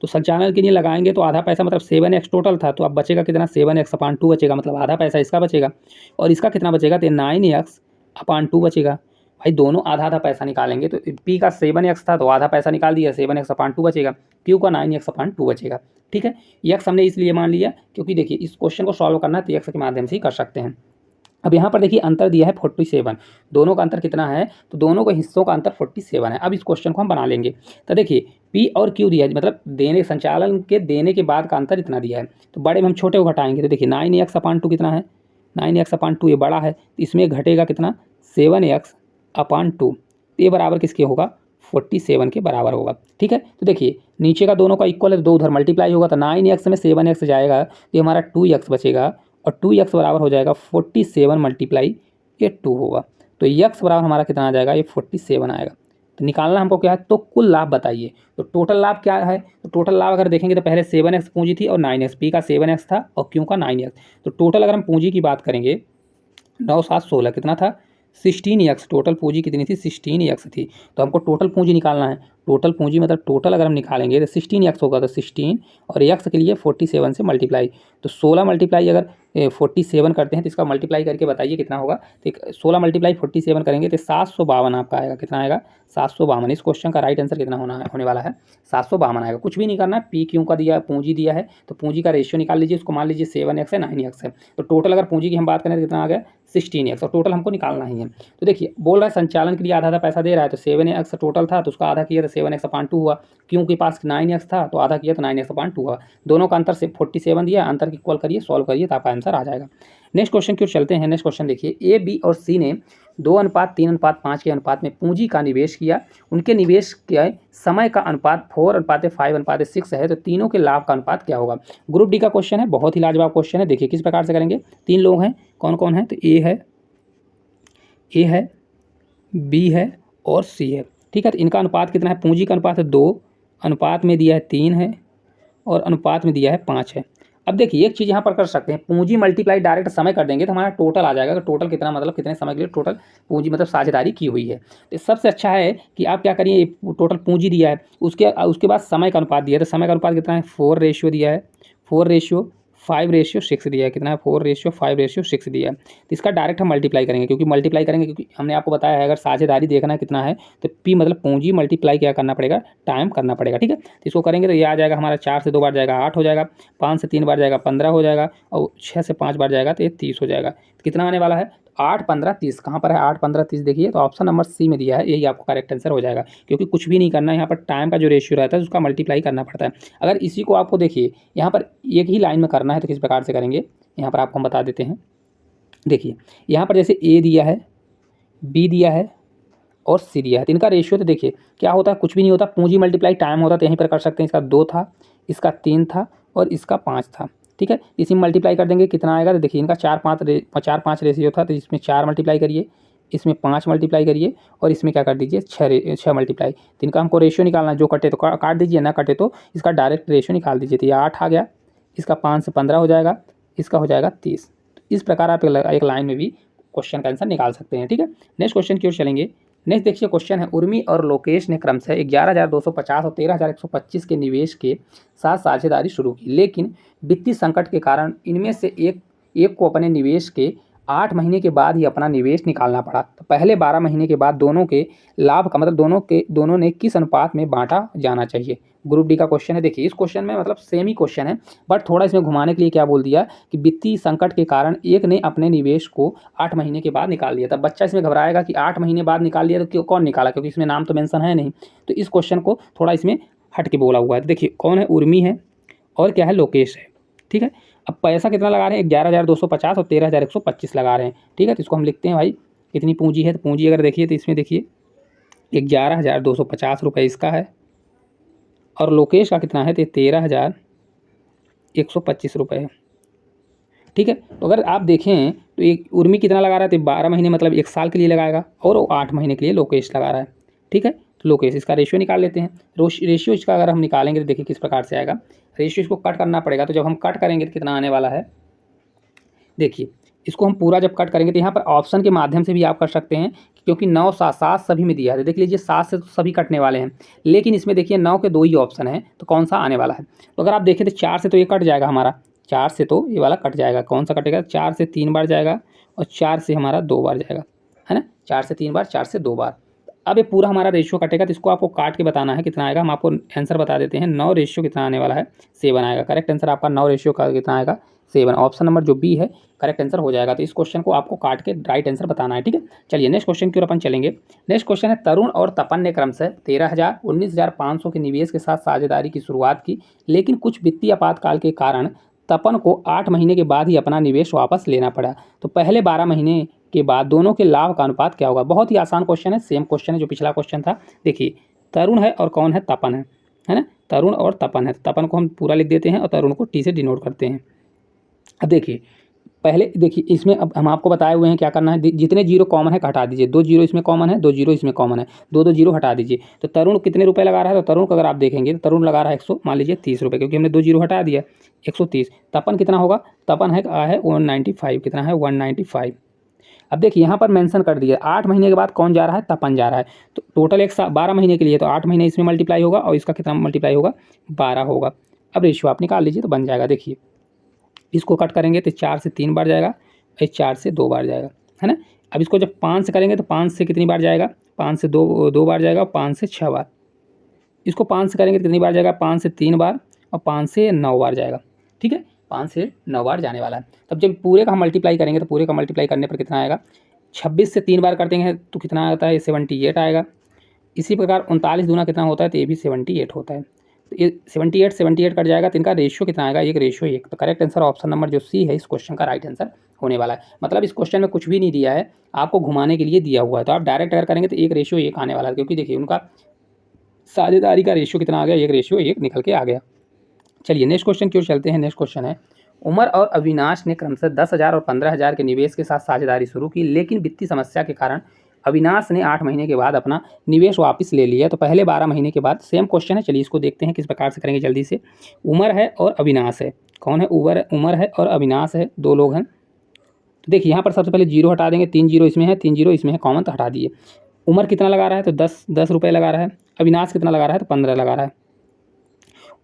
तो संचालन के लिए लगाएंगे तो आधा पैसा मतलब 7x टोटल था, तो अब बचेगा कितना 7x/2 बचेगा, मतलब आधा पैसा इसका बचेगा। और इसका कितना बचेगा, तो 9x/2 बचेगा। भाई दोनों आधा आधा पैसा निकालेंगे, तो पी का 7x था तो आधा पैसा निकाल दिया, 7x/2 बचेगा। क्यू का 9x/2 बचेगा। ठीक है, एक्स हमने इसलिए मान लिया क्योंकि देखिए इस क्वेश्चन को सॉल्व करना है तो एक्स के माध्यम से ही कर सकते हैं। अब यहाँ पर देखिए अंतर दिया है 47, दोनों का अंतर कितना है, तो दोनों के हिस्सों का अंतर 47 है। अब इस क्वेश्चन को हम बना लेंगे। तो देखिए पी और क्यू दिया है, मतलब देने संचालन के देने के बाद का अंतर इतना दिया है, तो बड़े में हम छोटे को घटाएंगे। तो देखिए 9x/2 कितना है, 9x/2 ये बड़ा है, तो इसमें घटेगा कितना 7x/2, ये बराबर किसके होगा 47 के बराबर होगा। ठीक है, तो देखिए नीचे का दोनों का इक्वल है, 2 उधर मल्टीप्लाई होगा, तो 9x में 7x जाएगा तो ये हमारा 2x बचेगा, और 2x बराबर हो जाएगा 47 मल्टीप्लाई ये 2 होगा। तो x बराबर हमारा कितना आ जाएगा, ये 47 आएगा। तो निकालना हमको क्या है, तो कुल लाभ बताइए। तो टोटल लाभ क्या है, तो टोटल लाभ अगर देखेंगे तो पहले 7x पूंजी थी और 9x, पी का 7x था और क्यू का 9x। तो टोटल अगर हम पूंजी की बात करेंगे 9 7 16 कितना था 16x, टोटल पूंजी कितनी थी 16x थी। तो हमको टोटल पूंजी निकालना है। टोटल पूंजी मतलब टोटल अगर हम निकालेंगे तो 16x होगा, तो 16 और x के लिए 47 से मल्टीप्लाई, तो 16 मल्टीप्लाई अगर 47 करते हैं तो इसका मल्टीप्लाई करके बताइए कितना होगा। तो 16 मल्टीप्लाई 47 करेंगे तो 752 आपका आएगा। कितना आएगा 752। इस क्वेश्चन का राइट आंसर कितना होने वाला है 752 आएगा। कुछ भी नहीं करना है, पी क्यू का दिया पूंजी दिया है तो पूंजी का रेशियो निकाल लीजिए, उसको मान लीजिए 7x है 9x है। तो टोटल अगर पूंजी की हम बात करें तो कितना आ गया 16x, और टोटल हमको निकालना ही है। तो देखिए बोल रहा है संचालन के लिए आधा आधा पैसा दे रहा है, तो 7x टोटल था तो उसका आधा किया तो 7x/2 हुआ। क्यों के पास 9x था तो आधा किया तो 9x/2 हुआ। दोनों का अंतर से 47 दिया, अंतर की इक्वल करिए, सॉल्व करिए तो आपका आंसर आ जाएगा। नेक्स्ट क्वेश्चन की ओर चलते हैं। नेक्स्ट क्वेश्चन देखिए, ए बी और सी ने 2:3:5 के अनुपात में पूंजी का निवेश किया। उनके निवेश के समय का अनुपात 4:5:6 है, तो तीनों के लाभ का अनुपात क्या होगा। ग्रुप डी का क्वेश्चन है, बहुत ही लाजवाब क्वेश्चन है। देखिए किस प्रकार से करेंगे, 3 लोग हैं, कौन कौन है, तो ए है, बी है और सी है। ठीक है, तो इनका अनुपात कितना है, पूंजी का अनुपात है 2, अनुपात में दिया है 3 है और अनुपात में दिया है 5 है। अब देखिए एक चीज़ यहाँ पर कर सकते हैं, पूंजी मल्टीप्लाई डायरेक्ट समय कर देंगे तो हमारा टोटल आ जाएगा। तो टोटल कितना मतलब कितने समय के लिए टोटल पूंजी मतलब साझेदारी की हुई है। तो सबसे अच्छा है कि आप क्या करिए, टोटल पूंजी दिया है उसके बाद समय का अनुपात दिया है, तो समय का अनुपात कितना है 4 दिया है, 4:5:6 दिया है। कितना है 4:5:6 दिया है। तो इसका डायरेक्ट हम मल्टीप्लाई करेंगे, क्योंकि हमने आपको बताया है अगर साझेदारी देखना है कितना है तो पी मतलब पूंजी मल्टीप्लाई क्या करना पड़ेगा, टाइम करना पड़ेगा। ठीक है, तो इसको करेंगे तो ये आ जाएगा हमारा 4 से 2 बार जाएगा 8 हो जाएगा, 5 से 3 बार जाएगा 15 हो जाएगा, और 6 से 5 बार जाएगा तो ये 30 हो जाएगा। तो कितना आने वाला है 8 15 30, कहाँ पर है 8 15 30 देखिए, तो ऑप्शन नंबर सी में दिया है, यही आपको करेक्ट आंसर हो जाएगा। क्योंकि कुछ भी नहीं करना है, यहाँ पर टाइम का जो रेशियो रहता है उसका मल्टीप्लाई करना पड़ता है। अगर इसी को आपको देखिए यहाँ पर एक ही लाइन में करना है तो किस प्रकार से करेंगे, यहाँ पर आपको हम बता देते हैं। देखिए यहाँ पर जैसे ए दिया है, बी दिया है और सी दिया है, तो इनका रेशियो तो देखिए क्या होता है, कुछ भी नहीं होता, पूंजी मल्टीप्लाई टाइम होता तो यहीं पर कर सकते हैं। इसका 2 था, इसका 3 था और इसका 5 था। ठीक है, इसी में मल्टीप्लाई कर देंगे कितना आएगा, तो देखिए इनका 4-5 रेशियो था, तो इसमें 4 मल्टीप्लाई करिए, इसमें 5 मल्टीप्लाई करिए और इसमें क्या कर दीजिए 6 मल्टीप्लाई। तो इनका हमको रेशियो निकालना है, जो कटे तो काट दीजिए, ना कटे तो इसका डायरेक्ट रेशियो निकाल दीजिए। तो ये 8 आ गया, इसका 5 से 15 हो जाएगा, इसका हो जाएगा 30। इस प्रकार आप एक लाइन में भी क्वेश्चन का आंसर निकाल सकते हैं। ठीक है, नेक्स्ट क्वेश्चन की ओर चलेंगे। नेक्स्ट देखिए क्वेश्चन है, उर्मी और लोकेश ने क्रमशः 11,250 और 13,125 के निवेश के साथ साझेदारी शुरू की, लेकिन वित्तीय संकट के कारण इनमें से एक को अपने निवेश के 8 महीने के बाद ही अपना निवेश निकालना पड़ा। तो पहले 12 महीने के बाद दोनों के लाभ का मतलब दोनों ने किस अनुपात में बांटा जाना चाहिए। ग्रुप डी का क्वेश्चन है। देखिए इस क्वेश्चन में मतलब सेम ही क्वेश्चन है, बट थोड़ा इसमें घुमाने के लिए क्या बोल दिया कि वित्तीय संकट के कारण एक ने अपने निवेश को 8 महीने के बाद निकाल लिया। तब बच्चा इसमें घबराएगा कि 8 महीने बाद निकाल लिया तो क्यों, कौन निकाला, क्योंकि इसमें नाम तो मेंशन है नहीं। तो इस क्वेश्चन को थोड़ा इसमें हट के बोला हुआ है। देखिए कौन है, उर्मी है और क्या है, लोकेश है। ठीक है, अब पैसा कितना लगा रहे हैं, 11,250 और 13,125 लगा रहे हैं। ठीक है, तो इसको हम लिखते हैं भाई कितनी पूंजी है, तो पूंजी अगर देखिए तो इसमें देखिए 11,250 रुपये इसका है और लोकेश का कितना है तो 13,125 रुपये है। ठीक है, तो अगर आप देखें तो एक उर्मी कितना लगा रहा है तो 12 महीने मतलब 1 साल के लिए लगाएगा, और वो 8 महीने के लिए लोकेश लगा रहा है। ठीक है, तो लोकेश इसका रेशियो निकाल लेते हैं। रेशियो इसका अगर हम निकालेंगे तो देखिए किस प्रकार से आएगा। रेशियो इसको कट करना पड़ेगा, तो जब हम कट करेंगे तो कितना आने वाला है, देखिए इसको हम पूरा जब कट करेंगे तो यहाँ पर ऑप्शन के माध्यम से भी आप कर सकते हैं, क्योंकि 9 7 7 सभी में दिया है। देख लीजिए 7 से तो सभी कटने वाले हैं, लेकिन इसमें देखिए 9 के 2 ही ऑप्शन है, तो कौन सा आने वाला है। तो अगर आप देखें तो 4 से तो ये कट जाएगा हमारा, 4 से तो ये वाला कट जाएगा। कौन सा कटेगा, 4 से 3 बार जाएगा और 4 से हमारा 2 बार जाएगा, है ना। 4 से 3 बार, 4 से 2 बार। अब ये पूरा हमारा रेशियो कटेगा, तो इसको आपको काट के बताना है कितना आएगा। हम आपको आंसर बता देते हैं। 9 रेशियो कितना आने वाला है, 7 आएगा। करेक्ट आंसर आपका 9 रेशियो का कितना आएगा, 7। ऑप्शन नंबर जो बी है करेक्ट आंसर हो जाएगा। तो इस क्वेश्चन को आपको काट के राइट आंसर बताना है। ठीक है, चलिए नेक्स्ट क्वेश्चन की ओर अपन चलेंगे। नेक्स्ट क्वेश्चन है, तरुण और तपन ने क्रमशः 13,000 19,500 के निवेश के साथ साझेदारी की शुरुआत की, लेकिन कुछ वित्तीय आपातकाल के कारण तपन को 8 महीने के बाद ही अपना निवेश वापस लेना पड़ा। तो पहले 12 महीने के बाद दोनों के लाभ का अनुपात क्या होगा। बहुत ही आसान क्वेश्चन है, सेम क्वेश्चन है जो पिछला क्वेश्चन था। देखिए तरुण है और कौन है, तपन है ना। तरुण और तपन है, तपन को हम पूरा लिख देते हैं और तरुण को टी से डिनोट करते हैं। अब देखिए पहले देखिए इसमें अब हम आपको बताए हुए हैं क्या करना है। जितने जीरो कॉमन है हटा दीजिए। 2 जीरो इसमें कॉमन है, 2 जीरो इसमें कॉमन है, 2 जीरो हटा दीजिए। तो तरुण कितने रुपए लगा रहा है, तो तरुण को अगर आप देखेंगे तो तरुण लगा रहा है 100 मान लीजिए 30 रुपये, क्योंकि हमने 2 जीरो हटा दिया, 130। तपन कितना होगा, तपन है 195, कितना है 195। अब देखिए यहाँ पर मेंशन कर दिया 8 महीने के बाद कौन जा रहा है, तपन जा रहा है। तो टोटल 12 महीने के लिए, तो 8 महीने इसमें मल्टीप्लाई होगा और इसका कितना मल्टीप्लाई होगा, 12 होगा। अब रेशियो आप निकाल लीजिए तो बन जाएगा। देखिए इसको कट करेंगे तो 4 से 3 बार जाएगा, 4 से 2 बार जाएगा, है ना। अब इसको जब 5 से करेंगे तो 5 से कितनी बार जाएगा, 5 से 2 बार जाएगा, 5 से 6 बार। इसको 5 से करेंगे तो कितनी बार जाएगा, 5 से 3 बार और 5 से 9 बार जाएगा। ठीक है, 5 से 9 बार जाने वाला है। तब जब पूरे का हम मल्टीप्लाई करेंगे तो पूरे का मल्टीप्लाई करने पर कितना आएगा, 26 से 3 बार करते हैं तो कितना आता है, 78 आएगा। इसी प्रकार 39 दूना कितना होता है, तो ये भी 78 होता है। तो ये 78 कट जाएगा, तो इनका रेशियो कितना आएगा, एक रेशियो 1। तो करेक्ट आंसर ऑप्शन नंबर जो सी है इस क्वेश्चन का राइट आंसर होने वाला है। मतलब इस क्वेश्चन में कुछ भी नहीं दिया है, आपको घुमाने के लिए दिया हुआ है। तो आप डायरेक्ट अगर करेंगे तो एक रेशियो 1 आने वाला है, क्योंकि देखिए उनका साझेदारी का रेशियो कितना आ गया, एक रेशियो 1 निकल के आ गया। चलिए नेक्स्ट क्वेश्चन की ओर चलते हैं। नेक्स्ट क्वेश्चन है, उमर और अविनाश ने क्रमशः 10,000 और 15,000 के निवेश के साथ साझेदारी शुरू की, लेकिन वित्तीय समस्या के कारण अविनाश ने 8 महीने के बाद अपना निवेश वापस ले लिया। तो पहले 12 महीने के बाद, सेम क्वेश्चन है, चलिए इसको देखते हैं किस प्रकार से करेंगे जल्दी से। उमर है और अविनाश है, कौन है, उमर है और अविनाश है, 2 लोग हैं। तो देखिए यहाँ पर सबसे पहले जीरो हटा देंगे, 3 जीरो इसमें है, 3 जीरो इसमें है, कॉमन तो हटा दिए। उमर कितना लगा रहा है, तो 10 रुपये लगा रहा है। अविनाश कितना लगा रहा है, तो 15 लगा रहा है।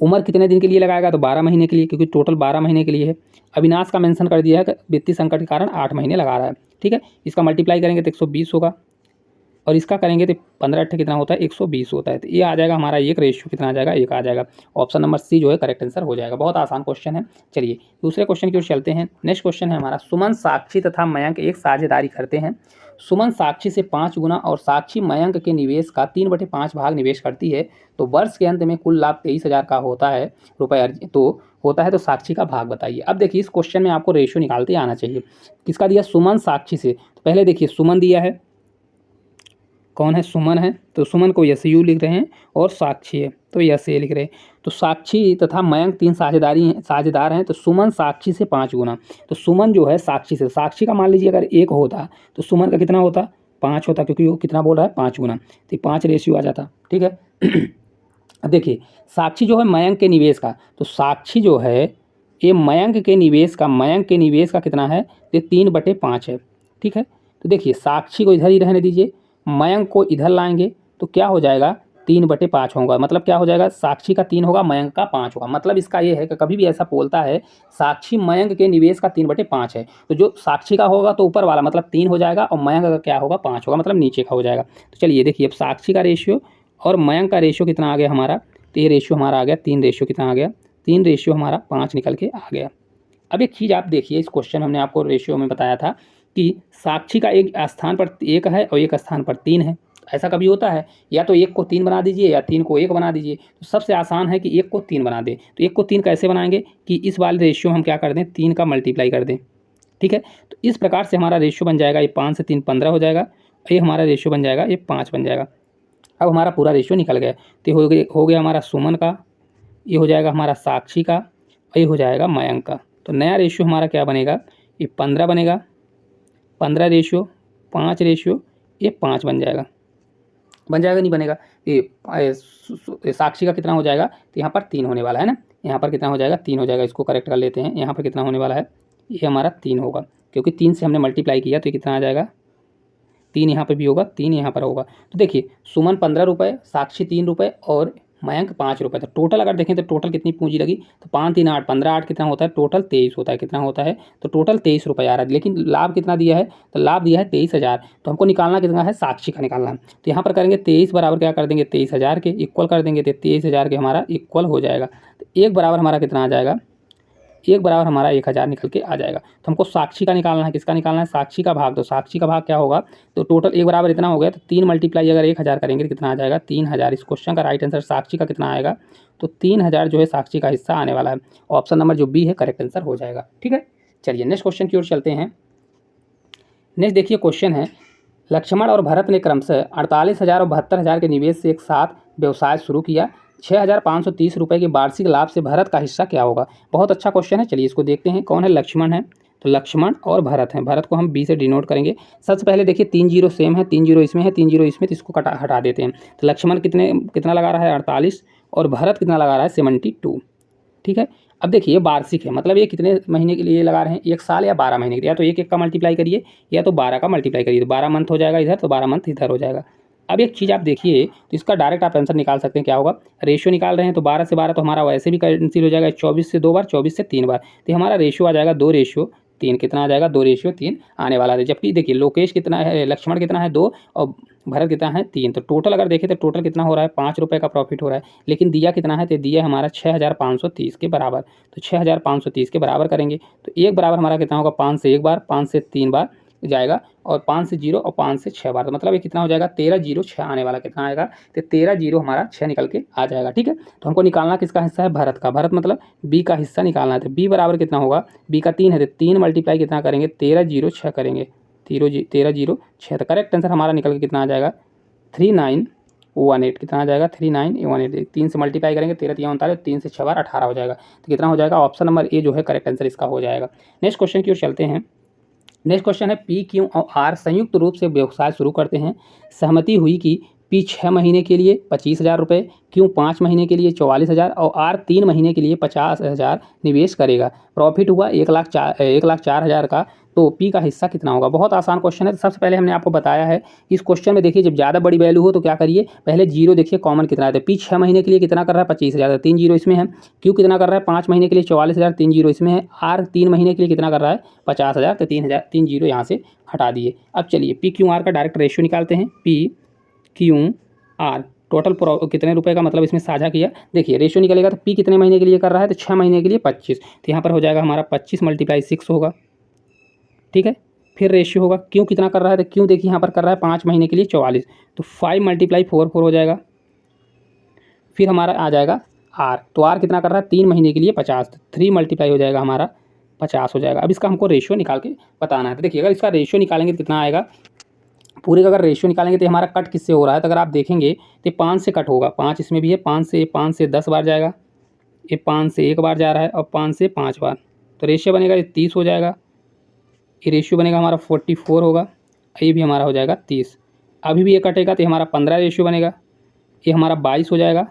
उमर कितने दिन के लिए लगाएगा, तो 12 महीने के लिए, क्योंकि टोटल 12 महीने के लिए है। अविनाश का मेंशन कर दिया है कि वित्तीय संकट के कारण 8 महीने लगा रहा है। ठीक है, इसका मल्टीप्लाई करेंगे तो 120 होगा, और इसका करेंगे तो 15 अट्ठे कितना होता है, 120 होता है। तो ये आ जाएगा हमारा एक रेशियो कितना आ जाएगा, 1 आ जाएगा। ऑप्शन नंबर सी जो है करेक्ट आंसर हो जाएगा। बहुत आसान क्वेश्चन है। चलिए दूसरे क्वेश्चन की ओर चलते हैं। नेक्स्ट क्वेश्चन है हमारा, सुमन, साक्षी तथा मयंक एक साझेदारी करते हैं। सुमन साक्षी से 5 गुना और साक्षी मयंक के निवेश का 3/5 भाग निवेश करती है। तो वर्ष के अंत में कुल लाभ 23,000 का होता है रुपये होता है। तो साक्षी का भाग बताइए। अब देखिए इस क्वेश्चन में आपको रेशियो निकालते आना चाहिए। किसका दिया, सुमन साक्षी से। तो पहले देखिए सुमन दिया है, कौन है, सुमन है, तो सुमन को यस यू लिख रहे हैं, और साक्षी है तो यस ए लिख रहे हैं। तो साक्षी तथा मयंक 3 साझेदार हैं। तो सुमन साक्षी से 5 गुना, तो सुमन जो है साक्षी से, साक्षी का मान लीजिए अगर 1 होता तो सुमन का कितना होता, 5 होता, क्योंकि वो कितना बोल रहा है, 5 गुना, तो 5 रेशियो आ जाता। ठीक है अब देखिए साक्षी जो है मयंक के निवेश का, तो साक्षी जो है ये मयंक के निवेश का कितना है, ये 3/5 है। ठीक है, तो देखिए साक्षी को इधर ही रहने दीजिए, मयंक को इधर लाएंगे तो क्या हो जाएगा, 3/5 होगा। मतलब क्या हो जाएगा, साक्षी का 3 होगा, मयंक का 5 होगा। मतलब इसका ये है कि कभी भी ऐसा बोलता है साक्षी मयंक के निवेश का 3/5 है, तो जो साक्षी का होगा तो ऊपर वाला मतलब 3 हो जाएगा, और मयंक का क्या होगा, 5 होगा, मतलब नीचे का हो जाएगा। तो चलिए देखिए अब साक्षी का रेशियो और मयंक का रेशियो कितना आ गया हमारा, तो ये रेशियो हमारा आ गया 3, रेशियो कितना आ गया, 3 रेशियो हमारा 5 निकल के आ गया। अब एक चीज़ आप देखिए, इस क्वेश्चन हमने आपको रेशियो में बताया था कि साक्षी का एक स्थान पर 1 है और एक स्थान पर 3 है। ऐसा कभी होता है, या तो 1 को 3 बना दीजिए या 3 को 1 बना दीजिए। तो सबसे आसान है कि 1 को 3 बना दें। तो 1 को 3 कैसे बनाएंगे कि इस वाले रेशियो हम क्या कर दें, 3 का मल्टीप्लाई कर दें। ठीक है, तो इस प्रकार से हमारा रेशियो बन जाएगा, ये 5 से 3 15 हो जाएगा, ये हमारा रेशियो बन जाएगा, ये 5 बन जाएगा। अब हमारा पूरा रेशियो निकल गया। तो हो गया हमारा सुमन का, ये हो जाएगा हमारा साक्षी का, और ये हो जाएगा मयंक का। तो नया रेशियो हमारा क्या बनेगा, ये 15 बनेगा, 15 रेशियो 5 रेशियो ये 5 बन जाएगा। नहीं बनेगा। ये साक्षी का कितना हो जाएगा, तो यहाँ पर 3 होने वाला है ना, यहाँ पर कितना हो जाएगा 3 हो जाएगा। इसको करेक्ट कर लेते हैं, यहाँ पर कितना होने वाला है, ये हमारा 3 होगा, क्योंकि 3 से हमने मल्टीप्लाई किया तो ये कितना आ जाएगा 3 यहाँ पर भी होगा, 3 यहाँ पर होगा। तो देखिए सुमन 15 रुपये, साक्षी 3 रुपये और मयंक 5 रुपये। तो टोटल अगर देखें तो टोटल कितनी पूंजी लगी, तो 5 3 8 15 8 कितना होता है, टोटल 23 होता है। कितना होता है, तो टोटल 23 रुपये आ रहा है। लेकिन लाभ कितना दिया है, तो लाभ दिया है 23,000। तो हमको निकालना कितना है, साक्षी का निकालना है। तो यहाँ पर करेंगे 23 बराबर क्या कर देंगे 23,000 के इक्वल कर देंगे, तो 23,000 के हमारा इक्वल हो जाएगा। तो एक बराबर हमारा कितना आ जाएगा, एक बराबर हमारा 1,000 निकल के आ जाएगा। तो हमको साक्षी का निकालना है, किसका निकालना है, साक्षी का भाग। तो साक्षी का भाग क्या होगा, तो टोटल एक बराबर इतना हो गया, तो 3 मल्टीप्लाई अगर 1,000 करेंगे तो कितना आ जाएगा 3,000। इस क्वेश्चन का राइट आंसर साक्षी का कितना आएगा, तो 3,000 जो है साक्षी का हिस्सा आने वाला है। ऑप्शन नंबर जो बी है करेक्ट आंसर हो जाएगा। ठीक है, चलिए नेक्स्ट क्वेश्चन की ओर चलते हैं। नेक्स्ट देखिए क्वेश्चन है, लक्ष्मण और भरत ने क्रमशः 48,000 और 72,000 के निवेश से एक साथ व्यवसाय शुरू किया। 6,530 रुपये के वार्षिक लाभ से भरत का हिस्सा क्या होगा। बहुत अच्छा क्वेश्चन है, चलिए इसको देखते हैं। कौन है, लक्ष्मण है, तो लक्ष्मण और भरत हैं। भरत को हम बी से डिनोट करेंगे। सबसे पहले देखिए 3 जीरो सेम है, 3 जीरो इसमें है, 3 जीरो इसमें, तो इसको हटा देते हैं। तो लक्ष्मण कितना लगा रहा है 48 और भरत कितना लगा रहा है 72। ठीक है, अब देखिए वार्षिक है, मतलब ये कितने महीने के लिए लगा रहे हैं, 1 साल या 12 महीने के लिए। या तो 1 1 का मल्टीप्लाई करिए या तो 12 का मल्टीप्लाई करिए, तो 12 मंथ हो जाएगा इधर, तो 12 मंथ इधर हो जाएगा। अब एक चीज़ आप देखिए, तो इसका डायरेक्ट आप आंसर निकाल सकते हैं। क्या होगा, रेशियो निकाल रहे हैं तो 12 से 12 तो हमारा वैसे भी कैंसिल हो जाएगा, 24 से 2 बार, 24 से 3 बार, तो हमारा रेशियो आ जाएगा 2:3। कितना आ जाएगा, 2:3 आने वाला है। जबकि देखिए लोकेश कितना है, लक्ष्मण कितना है 2 और भरत कितना है 3। तो टोटल अगर देखें तो टोटल कितना हो रहा है 5 रुपये का प्रॉफिट हो रहा है। लेकिन दिया कितना है, तो दिया हमारा 6,530 के बराबर। तो 6,530 के बराबर करेंगे तो एक बराबर हमारा कितना होगा, 5 से 1 बार, 5 से 3 बार जाएगा, और 5 से 0 और 5 से 6 बार। तो मतलब ये कितना हो जाएगा 13,006 आने वाला। कितना आएगा, तो 13,0 हमारा 6 निकल के आ जाएगा। ठीक है, तो हमको निकालना किसका हिस्सा है, भरत का। भरत मतलब बी का हिस्सा निकालना है। तो बी बराबर कितना होगा, बी का 3 है, तो 3 मल्टीप्लाई कितना करेंगे 13,006 करेंगे, 13,006। तो करेक्ट आंसर हमारा निकल के कितना आ जाएगा 3918। कितना आ जाएगा 3918। 3 से मल्टीप्लाई करेंगे 13 3 39, 3 से 6 बार 18 हो जाएगा। तो कितना हो जाएगा, ऑप्शन नंबर ए जो है करेक्ट आंसर इसका हो जाएगा। नेक्स्ट क्वेश्चन की ओर चलते हैं। नेक्स्ट क्वेश्चन है, पी, क्यू और आर संयुक्त रूप से व्यवसाय शुरू करते हैं। सहमति हुई कि पी 6 महीने के लिए 25,000 रुपये, क्यू 5 महीने के लिए 44,000 और आर 3 महीने के लिए 50,000 निवेश करेगा। प्रॉफिट हुआ 1,04,000 का, तो पी का हिस्सा कितना होगा। बहुत आसान क्वेश्चन है। तो सबसे पहले हमने आपको बताया है कि इस क्वेश्चन में देखिए जब ज़्यादा बड़ी वैल्यू हो तो क्या करिए, पहले जीरो देखिए कॉमन कितना है। तो पी 6 महीने के लिए कितना कर रहा है 25,000, 3 जीरो इसमें है। क्यू कितना कर रहा है 5 महीने के लिए 44,000, 3 जीरो इसमें है। आर 3 महीने के लिए कितना कर रहा है 50,000, तो 3 जीरो यहाँ से हटा दिए। अब चलिए पी क्यू आर का डायरेक्ट रेशियो निकालते हैं। पी क्यू आर टोटल कितने रुपए का मतलब इसमें साझा किया। देखिए रेशियो निकलेगा तो पी कितने महीने के लिए कर रहा है, तो 6 महीने के लिए 25, तो यहाँ पर हो जाएगा हमारा 25 × 6 होगा। ठीक है, फिर रेशियो होगा क्यों कितना कर रहा है, तो क्यों देखिए यहाँ पर कर रहा है 5 महीने के लिए 44, तो 5 × 4 हो जाएगा। फिर हमारा आ जाएगा आर, तो आर कितना कर रहा है 3 महीने के लिए 50, तो 3 × हो जाएगा हमारा 50 हो जाएगा। अब इसका हमको रेशियो निकाल के बताना है। तो देखिए अगर इसका रेशियो निकालेंगे तो कितना आएगा, पूरे का अगर रेशियो निकालेंगे तो हमारा कट किससे हो रहा है, तो अगर आप देखेंगे तो 5 से कट होगा। 5 इसमें भी है, 5 से 10 बार जाएगा, ये 5 से 1 बार जा रहा है और 5 से 5 बार, तो रेशियो बनेगा ये 30 हो जाएगा। ये रेशियो बनेगा हमारा 44 होगा, ये भी हमारा हो जाएगा 30। अभी भी ये कटेगा तो हमारा 15 रेशियो बनेगा, ये हमारा 22 हो जाएगा,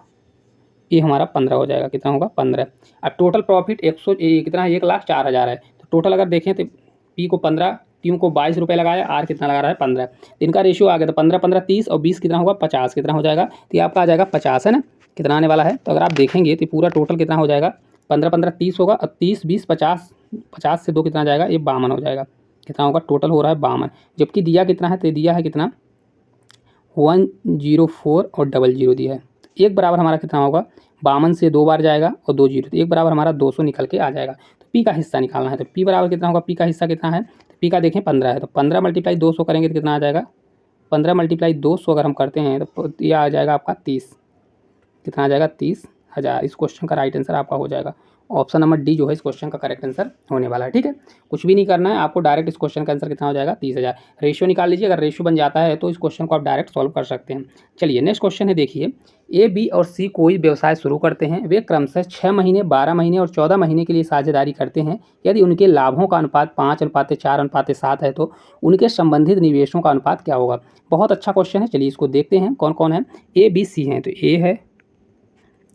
ये हमारा 15 हो जाएगा। कितना होगा 15। अब टोटल प्रॉफिट कितना है 1,04,000 है। तो टोटल अगर देखें तो पी को 15, क्यू को 22 रुपये लगाया, आर कितना लगा रहा है 15। इनका रेशियो आ गया तो 15 15 30 और 20 कितना होगा 50। कितना हो जाएगा, तो ये आपका आ जाएगा 50 है ना। कितना आने वाला है, तो अगर आप देखेंगे तो पूरा टोटल कितना हो जाएगा 15 15 30 होगा और 30 20 50, 50 से 2 कितना जाएगा, ये 52 हो जाएगा। कितना होगा, टोटल हो रहा है 52। जबकि दिया कितना है, तो दिया है कितना 104 और 00 दिया है। एक बराबर हमारा कितना होगा 52 से 2 बार जाएगा और 2 जीरो, तो एक बराबर हमारा 200 निकल के आ जाएगा। तो पी का हिस्सा निकालना है, तो पी बराबर कितना होगा, पी का हिस्सा कितना है, तो पी का देखें 15 है, तो 15 × 200 करेंगे तो कितना आ जाएगा 15 × 200 अगर हम करते हैं तो ये आ जाएगा आपका 30। कितना आ जाएगा 30,000। इस क्वेश्चन का राइट आंसर आपका हो जाएगा ऑप्शन नंबर डी जो है इस क्वेश्चन का करेक्ट आंसर होने वाला है। ठीक है, कुछ भी नहीं करना है आपको, डायरेक्ट इस क्वेश्चन का आंसर कितना हो जाएगा 30,000। रेशियो निकाल लीजिए, अगर रेशियो बन जाता है तो इस क्वेश्चन को आप डायरेक्ट सॉल्व कर सकते हैं। चलिए नेक्स्ट क्वेश्चन है, देखिए ए, बी और सी कोई व्यवसाय शुरू करते हैं। वे क्रमशः 6 महीने, 12 महीने और 14 महीने के लिए साझेदारी करते हैं। यदि उनके लाभों का अनुपात 5:4:7 है तो उनके संबंधित निवेशों का अनुपात क्या होगा। बहुत अच्छा क्वेश्चन है, चलिए इसको देखते हैं कौन कौन है। ए, बी, सी हैं, तो ए है,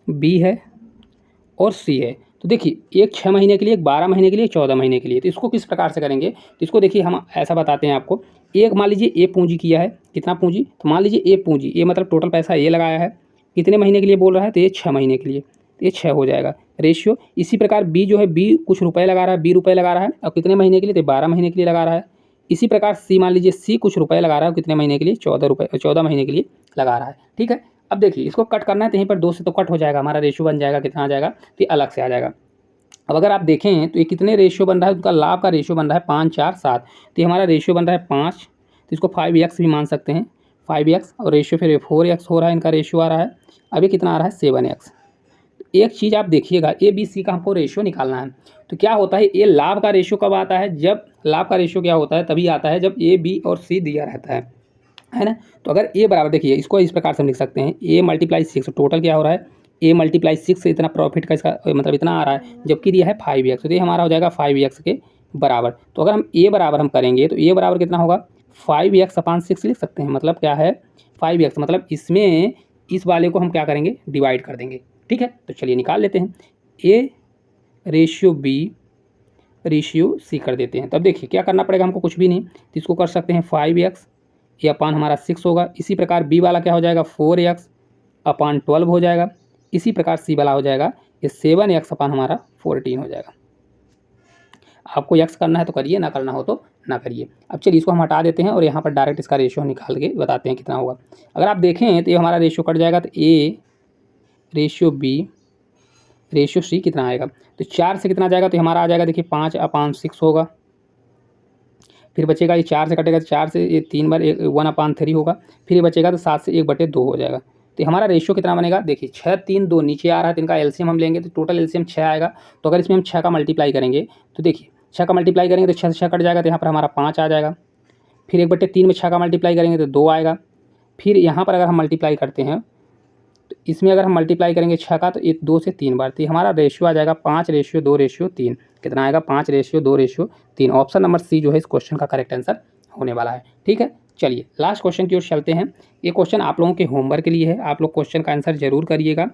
बी है और सी है। तो देखिए एक 6 महीने के लिए, एक 12 महीने के लिए, 14 महीने के लिए, तो इसको किस प्रकार से करेंगे। तो इसको देखिए हम ऐसा बताते हैं आपको। एक मान लीजिए ए पूंजी किया है, कितना पूंजी, तो मान लीजिए ए पूंजी, ए मतलब टोटल पैसा ए लगाया है, कितने महीने के लिए बोल रहा है, तो ये 6 महीने के लिए, तो ये 6 हो जाएगा रेशियो। इसी प्रकार बी जो है, बी कुछ रुपए लगा रहा है, बी रुपए लगा रहा है और कितने महीने के लिए, तो 12 महीने के लिए लगा रहा है। इसी प्रकार सी मान लीजिए, सी कुछ रुपए लगा रहा है, कितने महीने के लिए, 14 महीने के लिए लगा रहा है। ठीक है, अब देखिए इसको कट करना है, तो यहीं पर 2 से तो कट हो जाएगा, हमारा रेशियो बन जाएगा, कितना आ जाएगा, तो ये अलग से आ जाएगा। अब अगर आप देखें तो ये कितने रेशियो बन रहा है, उनका लाभ का रेशियो बन रहा है 5:4:7, तो ये हमारा रेशियो बन रहा है 5, तो इसको 5x भी मान सकते हैं, 5x और रेशियो फिर 4x हो रहा है, इनका रेशियो आ रहा है। अब ये कितना आ रहा है 7x। एक चीज़ आप देखिएगा, ए, बी, सी का हमको रेशियो निकालना है, तो क्या होता है, ये लाभ का रेशियो कब आता है, जब लाभ का रेशियो क्या होता है, तभी आता है जब ए, बी और सी दिया रहता है ना। तो अगर ए बराबर, देखिए इसको इस प्रकार से हम लिख सकते हैं, ए मल्टीप्लाई 6, टोटल क्या हो रहा है, ए मल्टीप्लाई 6 से इतना प्रॉफिट का इसका मतलब इतना आ रहा है, जबकि दिया है 5x, तो ये हमारा हो जाएगा 5x के बराबर। तो अगर हम ए बराबर हम करेंगे तो ए बराबर कितना होगा, 5x/6 लिख सकते हैं, मतलब क्या है 5x, मतलब इसमें इस वाले को हम क्या करेंगे, डिवाइड कर देंगे। ठीक है, तो चलिए निकाल लेते हैं, A ratio B ratio C कर देते हैं। तब देखिए क्या करना पड़ेगा हमको, कुछ भी नहीं, तो इसको कर सकते हैं 5x, ये अपान हमारा 6 होगा। इसी प्रकार बी वाला क्या हो जाएगा, 4x/12 हो जाएगा। इसी प्रकार सी वाला हो जाएगा, ये 7x अपान हमारा 14 हो जाएगा। आपको x करना है तो करिए, ना करना हो तो ना करिए। अब चलिए इसको हम हटा देते हैं और यहाँ पर डायरेक्ट इसका रेशियो निकाल के बताते हैं कितना होगा। अगर आप देखें तो ये हमारा रेशियो कट जाएगा, तो A ratio B ratio C कितना आएगा, तो 4 से कितना जाएगा, तो हमारा आ जाएगा, देखिए 5/6 होगा। फिर बचेगा, ये 4 से कटेगा, तो 4 से ये 3 बार 1/3 होगा। फिर ये बचेगा तो 7 से 1/2 हो जाएगा। तो हमारा रेशियो कितना बनेगा, देखिए 6, 3, 2 नीचे आ रहा है, तो इनका एलसीएम हम लेंगे तो टोटल एलसीएम 6 आएगा। तो अगर इसमें हम 6 का मल्टीप्लाई करेंगे, तो देखिए 6 का मल्टीप्लाई करेंगे तो 6 से 6 कट जाएगा, तो यहाँ पर हमारा 5 आ जाएगा। फिर 1/3 में 6 का मल्टीप्लाई करेंगे तो 2 आएगा। फिर यहाँ पर अगर हम मल्टीप्लाई करते हैं तो इसमें अगर हम मल्टीप्लाई करेंगे 6 का, तो ये 2 से 3 बार, तो हमारा रेशियो आ जाएगा 5:2:3। कितना आएगा, 5:2:3। ऑप्शन नंबर सी जो है इस क्वेश्चन का करेक्ट आंसर होने वाला है। ठीक है, चलिए लास्ट क्वेश्चन की ओर चलते हैं। ये क्वेश्चन आप लोगों के होमवर्क के लिए है, आप लोग क्वेश्चन का आंसर जरूर करिएगा।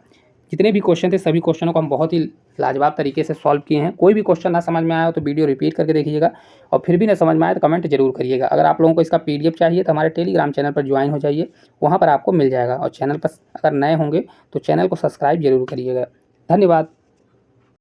जितने भी क्वेश्चन थे सभी क्वेश्चनों को हम बहुत ही लाजवाब तरीके से सॉल्व किए हैं। कोई भी क्वेश्चन ना समझ में आया हो तो वीडियो रिपीट करके देखिएगा, और फिर भी ना समझ में आए तो कमेंट जरूर करिएगा। अगर आप लोगों को इसका PDF चाहिए तो हमारे टेलीग्राम चैनल पर ज्वाइन हो जाइए, वहाँ पर आपको मिल जाएगा। और चैनल पर अगर नए होंगे तो चैनल को सब्सक्राइब जरूर करिएगा। धन्यवाद।